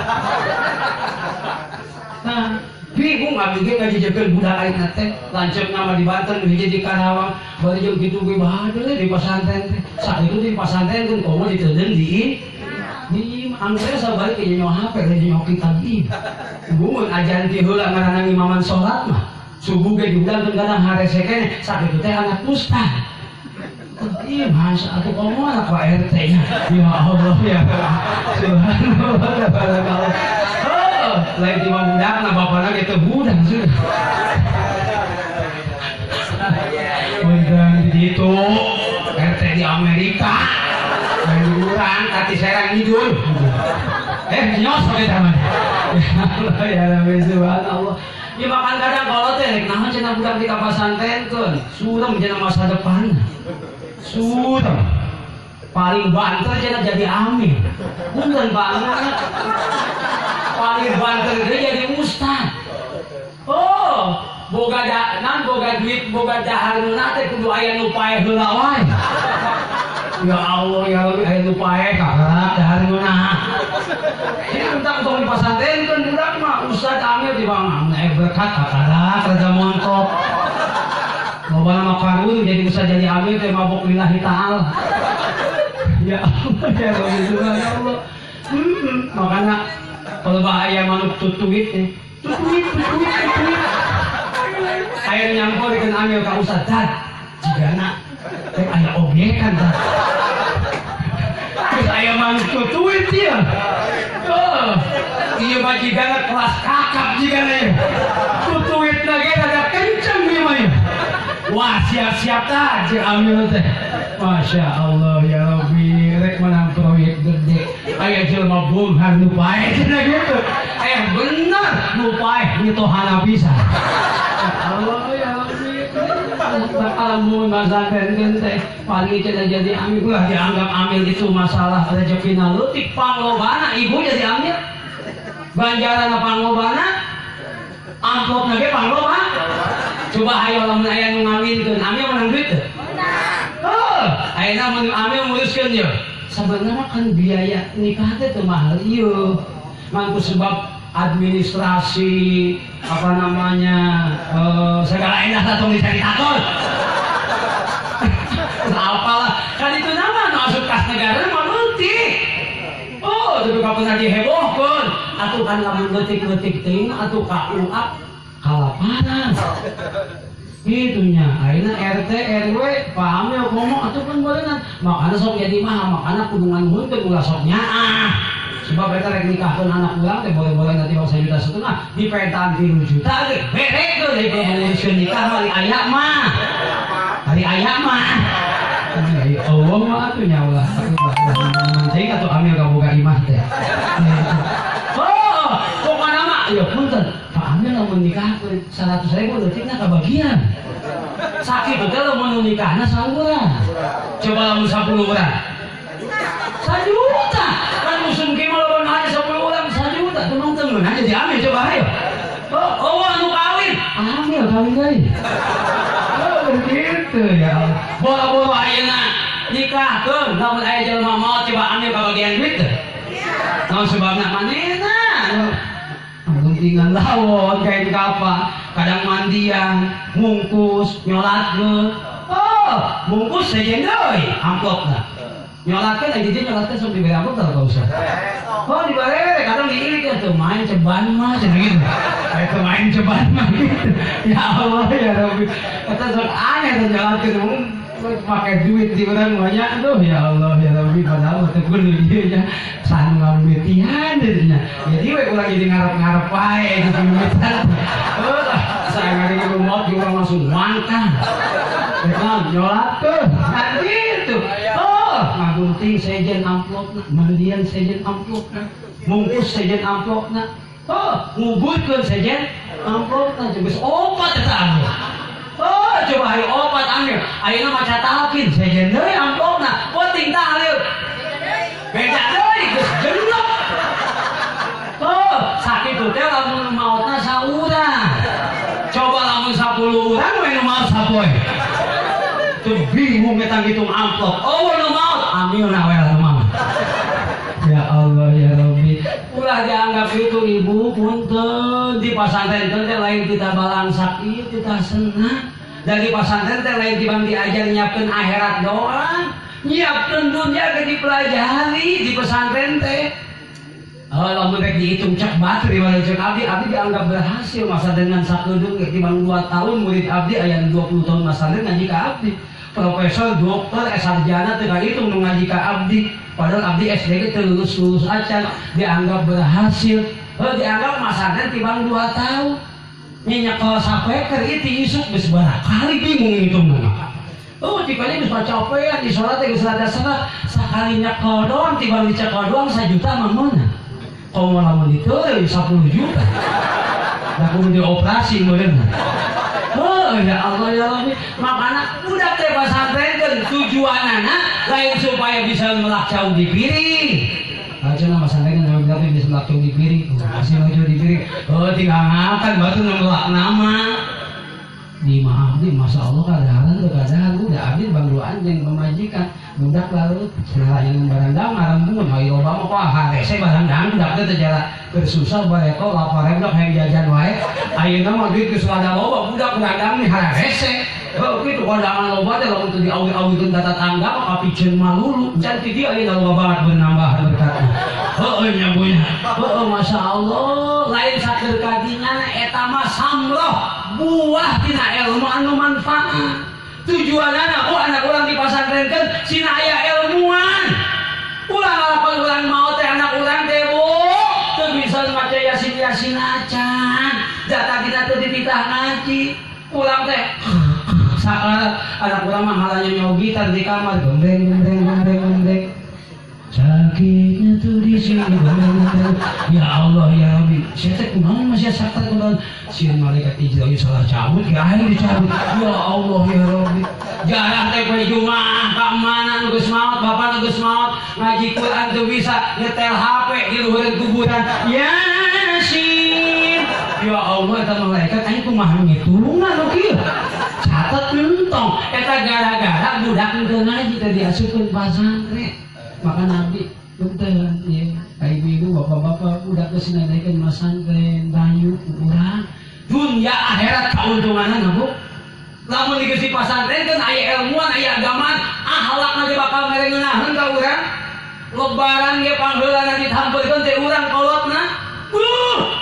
B: Nah, bingung abdi ge ngajejekeun budak ayeuna teh, lanceuk nama di Banten, hiji di Karawang, bari jeung kitu ge bahagia di pesantren teh. Saat itu di pesantren kan komo diteudeun di angkre sabalik ke nyonya HP ke nyonya kitab ieu. Gumun ajan ti heula ngaranna imaman salat mah. Subuh ge diulang kadang harese keneh, saat itu teh anak ustad. Iya masa aku ngomong anak Pak RT nya. Ya Allah ya Subhanallah. Oh, lain cuma budak nah bapaknya gitu budak sudah. Beneran gitu. RT di Amerika. Liburan kati serang ngidul. Nyos oke teman. Ya Allah ya Rabbi Subhanallah. Ya makan kadang kalau teh naon cenah budak di kapasantrenkeun. Surem cenah masa depan. Sudah paling banter cenah jadi amin. Punten banget. Paling banter dia jadi ustad. Oh, boga duit, boga daharna teh kudu aya nu paeh heula wae. Ya Allah ya Rabbi aya nu paeh kakak daharna. Ini entak tong di pasantren kan budak mah ustad amin di bang berkat kakak rada montok. Loba makan dulu jadi bisa jadi amil teh mabok lillahi ta'ala. Ya Allah ya Rabbi subhanallah. Makanya kalau bahaya manuk tutuit tutuit. Air nyampur dengan amil ka ustad tad. Jigana teh aya obyekan tad. Terus aya manuk tutuit ya. Oh, ieu mah jigana kelas kakap jigana ya. Tutuit lagi ada kenceng ieu mah. Wah siap-siap aja ambil teh. Masya Allah ya Rabbi, rek menang proyek gede. Aya jelema bunghar nu paeh cenah gitu. Bener nu paeh ditohana pisan. Ya Allah ya Rabbi. Alamun masantren teh pagi cenah jadi amil lah dianggap amil itu masalah rezekina leutik panglobana ibu jadi amil. Ganjaran panglobana amplopna ge pangloba. Coba ayo lamun aya nu ngawinkeun, amil menang duit teu? Menang. Oh, ayeuna mun amil nguruskeun ye. Sabenerna kan biaya nikah teh teu mahal ieu. Mangku sebab administrasi apa namanya segala endah datang dicaritakeun. Apalah, kan itu nama nu asup kas negara mah leutik. Oh, tapi kapan dihebohkeun, atuh kan lamun leutik-leutik teuing atuh ka UAP kalaparan itunya akhirnya RT RW paham ya ngomong atau kan bolenan makanya sok jadi mah makanya kudu nganuhunkeun ulah sok nyaah sebab eta rek nikahkeun anak urang teh boleh-boleh nanti 1,5 juta di petaan 3 juta ge berekeun dikeun nikah hari aya mah Ai Allah mah atuh nya ulah penting atuh amil ka boga imah teh oh pokona mah ya punten amil lamun nikah 100.000 leutikna kabagian. Sakit betul lamun nikahna saurang. Coba lamun 10 urang. 1 juta. Kan musim kieu lamun hanya 10 urang 1 juta. Temen-temen aja diambil coba ayo. Oh, anu kawin. Amil kawin deui. Oh, begitu ya. Boro-boro ayeuna nikahkeun lamun aya jelema mau coba ambil kabagian duit teh. Naon sebabna manehna? Tinggal lawon kain kapa kadang mandian mungkus nyolatkeun oh mungkus sejen deui amplopna Nyolatkan aja dia nyolatkan sok diberi apa kalau usah. Oh diberi kadang diilik ya tuh main ceban mah gitu. Kayak tuh main ceban mah gitu. Ya Allah ya Rabbi. Kata sok aneh tuh nyolatkan pakai duit di orang banyak tuh ya Allah ya Rabbi padahal waktu kudu dia nya sangat metian dirinya. Jadi we ulah jadi ngarep-ngarep wae gitu metian. Oh saya ngari rumah juga langsung mangkang. Rekam nyolatkan kan gitu. Ngagunting sejen amplopna, mandian sejen amplopna, mungkus sejen amplopna, ngubutkeun sejen amplopna, geus opat eta anu. Coba aya opat anu, ayeuna mah catalkeun sejen deui amplopna, penting tah alieu. Beda deui geus genep. Sakitu teh lamun maotna saurang. Coba lamun 10 urang we nu maot sapoe. Tuh bingung kita ngitung amplop. Oh, nu maut. Amin nawel mama. Ya Allah ya Rabbi. Ulah dianggap itu ibu punten di pasantren teh lain kita balang sakit, kita senang. Dan di pasantren teh lain tibang diajar nyiapkeun akhirat doang. Nyiapkeun dunya ge dipelajari di pesantren teh. Lamun rek dihitung cek bateri wae cek abdi dianggap berhasil masa dengan sakeudung ge tibang 2 tahun murid abdi aya 20 tahun masa ngaji ka abdi. Profesor, dokter, sarjana teu kahitung nu ngaji ka abdi. Padahal abdi SD teh lulus acan dianggap berhasil. Dianggap masana tibang 2 tahun. Nya kalau sapeker itu isuk geus barakali bingung ngitungna. Tipenya geus capean di salat teh geus rada salat. Sakali nyekel doang tibang dicekel doang 1 juta mamona. Komo lamun diteuing 10 juta. Da kudu dioperasi meureun. Ya Allah ya Rabbi, makanya budak teh pasantren tujuanana lain supaya bisa melak jauh di piring. Aja nama pasantren nama budak bisa melak jauh di piring. Masih melak jauh di piring. Tinggal ngangkat batu melak nama. Di abdi, masya Allah keadaan udah abdi bangduan yang pemajikan budak lalu senaranya barandang ngarembun ayo bapak kok harese barandang budak teh terjala bersusah bareko lapar budak hayang jajan wae ayeuna mah duit geus rada loba budak barandang nih harese kitu kondangan loba teh lamun teu diawi-awikeun tata tangga mah kapicieun malulu can ti dieu aya loba banget bernambah berkatna nya bunya masya Allah lain saker kadinya eta mah samroh buah tina ilmu anu manfaat tujuanana anak urang di pasantrenkeun sina aya ilmuan ulah ngalapan urang maot teh anak urang teh bu teu bisa maca yasin acan jatah dina teu dititah ngaji urang teh anak urang mah halanya nyawa gitar di kamar gondeng sakitnya tuh di sini ya Allah ya Rabbi saya teh kunaon masih sakit kunaon si malaikat Israil salah cabut ya aing dicabut ya Allah ya Rabbi jarang teh poe Jumaah ka mana nu geus maot bapak nu geus maot ngaji Quran teu bisa nyetel HP di luhur kuburan Yasin ya Allah eta malaikat aing kumaha ngitungan nu kieu catet mentong eta gara-gara budak teu ngaji teh diasupkeun pasantren maka Nabi punten ya ibu-ibu bapak-bapak udah kesinadaikeun masantren rayu urang dunya akhirat kauntunganna Bu lamun digeus di pasantren kan aya ilmuan aya agamaan akhlakna ge bakal mere ngeunaheun ka urang lebaran ge pangheulana ditampeulkeun teh urang kolotna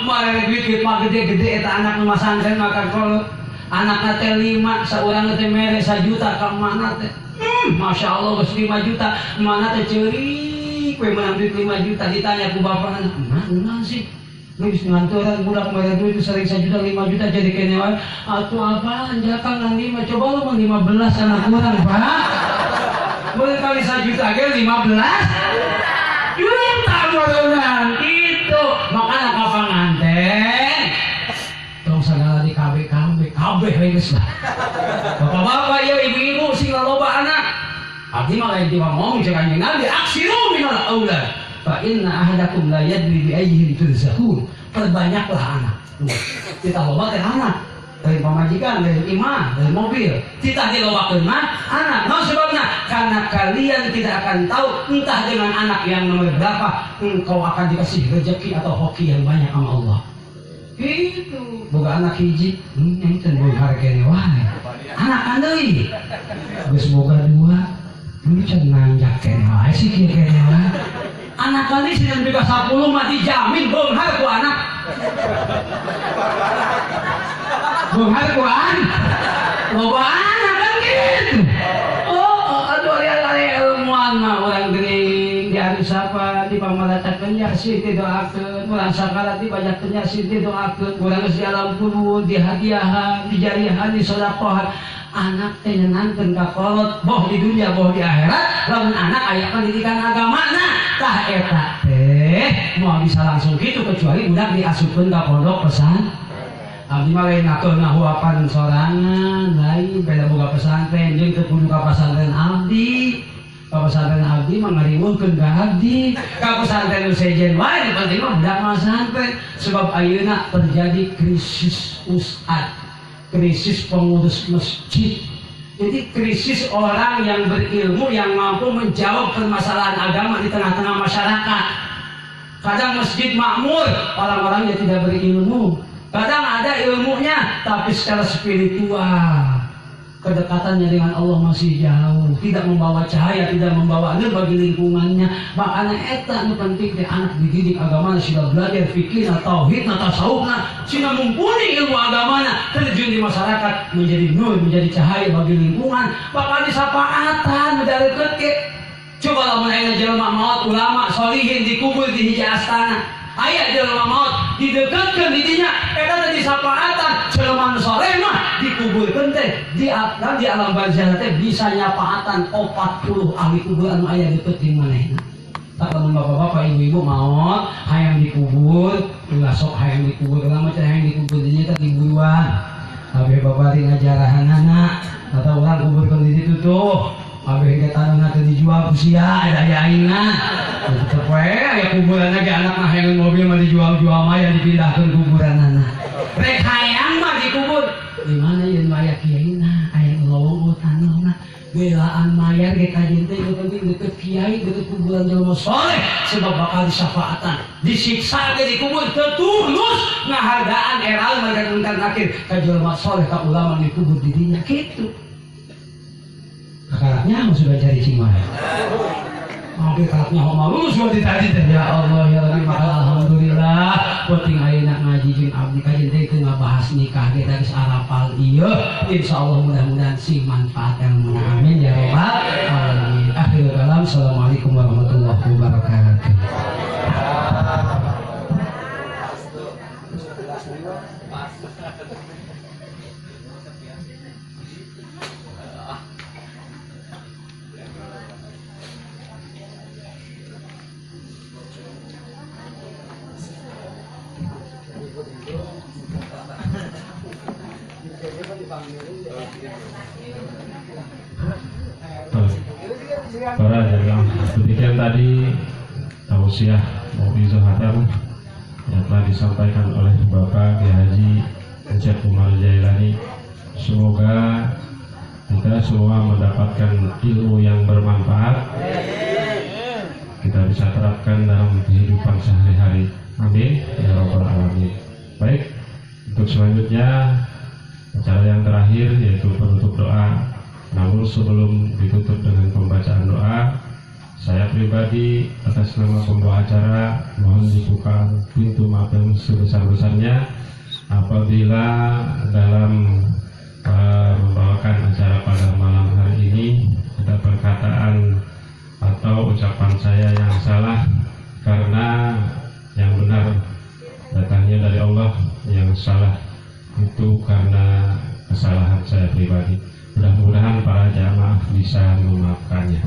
B: mare duit ge gede-gede eta anak nu masantren maka kolot anakna teh 5 saurang teh mere 1 juta ka mana teh Masya Allah geus 5 juta mana teh ceurik we menang duit 5 juta ditanya ku bapakna naon sih geus nganturan budak mere duit sering 1 juta 5 juta jadi kene wae atuh apaan jakal nang 5 coba lu mah 15 anak urang Pak mun kali 1 juta ge 15 juta urang gitu makanya ka panganten tong sagala di kabeh geus lah bapak-bapak ya ibu-ibu sing loba anak abdi mah lain tiba ngomong cek anjeun Nabi aksiru minal aulad fa inna ahadakum la yadri bi ayyihi turzaqun perbanyaklah anak kita loba teh anak dari pamajikan dari imah dari mobil kita dilobakeun mah anak naon sebabna karena kalian tidak akan tahu entah dengan anak yang nomor berapa engkau akan dikasih rezeki atau hoki yang banyak sama Allah gitu boga anak hiji enten boga harganya wae anak deui geus boga 2 Ini cenanjak kene sih kene anak kali sedang juga 10 mati jamin beunghar ku anak beunghar ku loba anak kan gitu. Aduh ari ilmuwan mah urang geuning diari sapa di pamaratakeun nya siti doakeun urang sakala dibajakeun nya siti doakeun urang geus di alam kubur di hadiahan di jarihan di sedekah anak teh nyenangkeun ka kolot boh di dunia boh di akhirat lamun anak aya pendidikan agamana tah eta teh moal bisa langsung kitu kecuali budak diasupkeun ka pondok pesan abdi mah lain ngakeun ngahuapan sorangan lain beda boga pesantren jeung teu kudu ka pesantren abdi ka pesantren abdi mah ngariweukeun ka abdi ka pesantren nu sejen wae penting mah budak pesantren sebab ayeuna terjadi krisis ustad krisis pengurus masjid. Jadi krisis orang yang berilmu yang mampu menjawab permasalahan agama di tengah-tengah masyarakat. Kadang masjid makmur, orang-orangnya tidak berilmu. Kadang ada ilmunya, tapi secara spiritual kedekatannya dengan Allah masih jauh, tidak membawa cahaya, tidak membawa nur bagi lingkungannya. Makanya eta nu penting teh anak dididik agamana sudah belajar fikih, tauhid, tasawuf, sehingga mumpuni ilmu agamana terjun di masyarakat menjadi nur, menjadi cahaya bagi lingkungan. Bakal disapaatan mendarekeun ke. Coba lamun aya jelema maot ulama sholihin dikubur di hiji astana. Aya jelema maot didekatkeun di dinya, eta teh disapaatan jelema soleh mah dikuburkeun teh di alam barzah teh bisa nyapaatan 40 ahli kuburan aya deket di manehna. Tak lamun bapak-bapak ibu-ibu maot hayang dikubur, ulah sok hayang dikubur lama teh hayang dikubur dinya teh diburuan. Abi bapak ring ajarahanana atau urang kuburkeun di ditu tuh. Abi ge tanahna teh dijual ku sia aya aingna. Tetep we aya kuburan ge anak mah hayang mobil mah dijual-jual mah ya dipindahkeun kuburanana. Rek hayang mah dikubur. Di mana yeun aya kiaina, aya lowong tanahna. Belaan mayar ge kajen teh penting deket kiai, deket kuburan jelema soleh sebab bakal disafaatan. Disiksa ge dikubur teu tulus ngahargaan eral magantungkan akhir ka jelema soleh ka ulama dikubur di dinya kitu. Karaknya sudah cari cimah. Oke karaknya homalus buat tadi teh ya Allah ya Rabbi maka alhamdulillah penting ayeuna ngaji jeung abdi kajen teh teu ngabahas nikah ge tadi arapal ieu insyaallah mudah-mudahan si manfaat yang amin ya rabbal alamin. Akhirul kalam assalamualaikum warahmatullahi wabarakatuh.
C: Para jamaah, demikian tadi tausiah mau'izah hatam yang telah disampaikan oleh Bapak Kiai Haji Syekh Umar Jailani. Semoga kita semua mendapatkan ilmu yang bermanfaat, kita bisa terapkan dalam kehidupan sehari-hari. Amin ya rabbal alamin. Baik, untuk selanjutnya acara yang terakhir yaitu penutup doa. Namun sebelum ditutup dengan pembacaan doa, saya pribadi atas nama pembawa acara mohon dibuka pintu maaf yang sebesar-besarnya apabila dalam membawakan acara pada malam hari ini ada perkataan atau ucapan saya yang salah, karena yang benar datangnya dari Allah, yang salah itu karena kesalahan saya pribadi. Mudah-mudahan para jamaah bisa memaafkannya.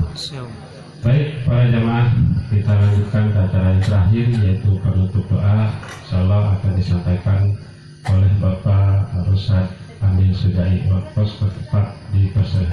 C: Baik para jamaah, kita lanjutkan ke acara yang terakhir yaitu penutup doa. Insyaallah akan disampaikan oleh Bapak Ustadz Amin Sudai, waktu tepat di persen.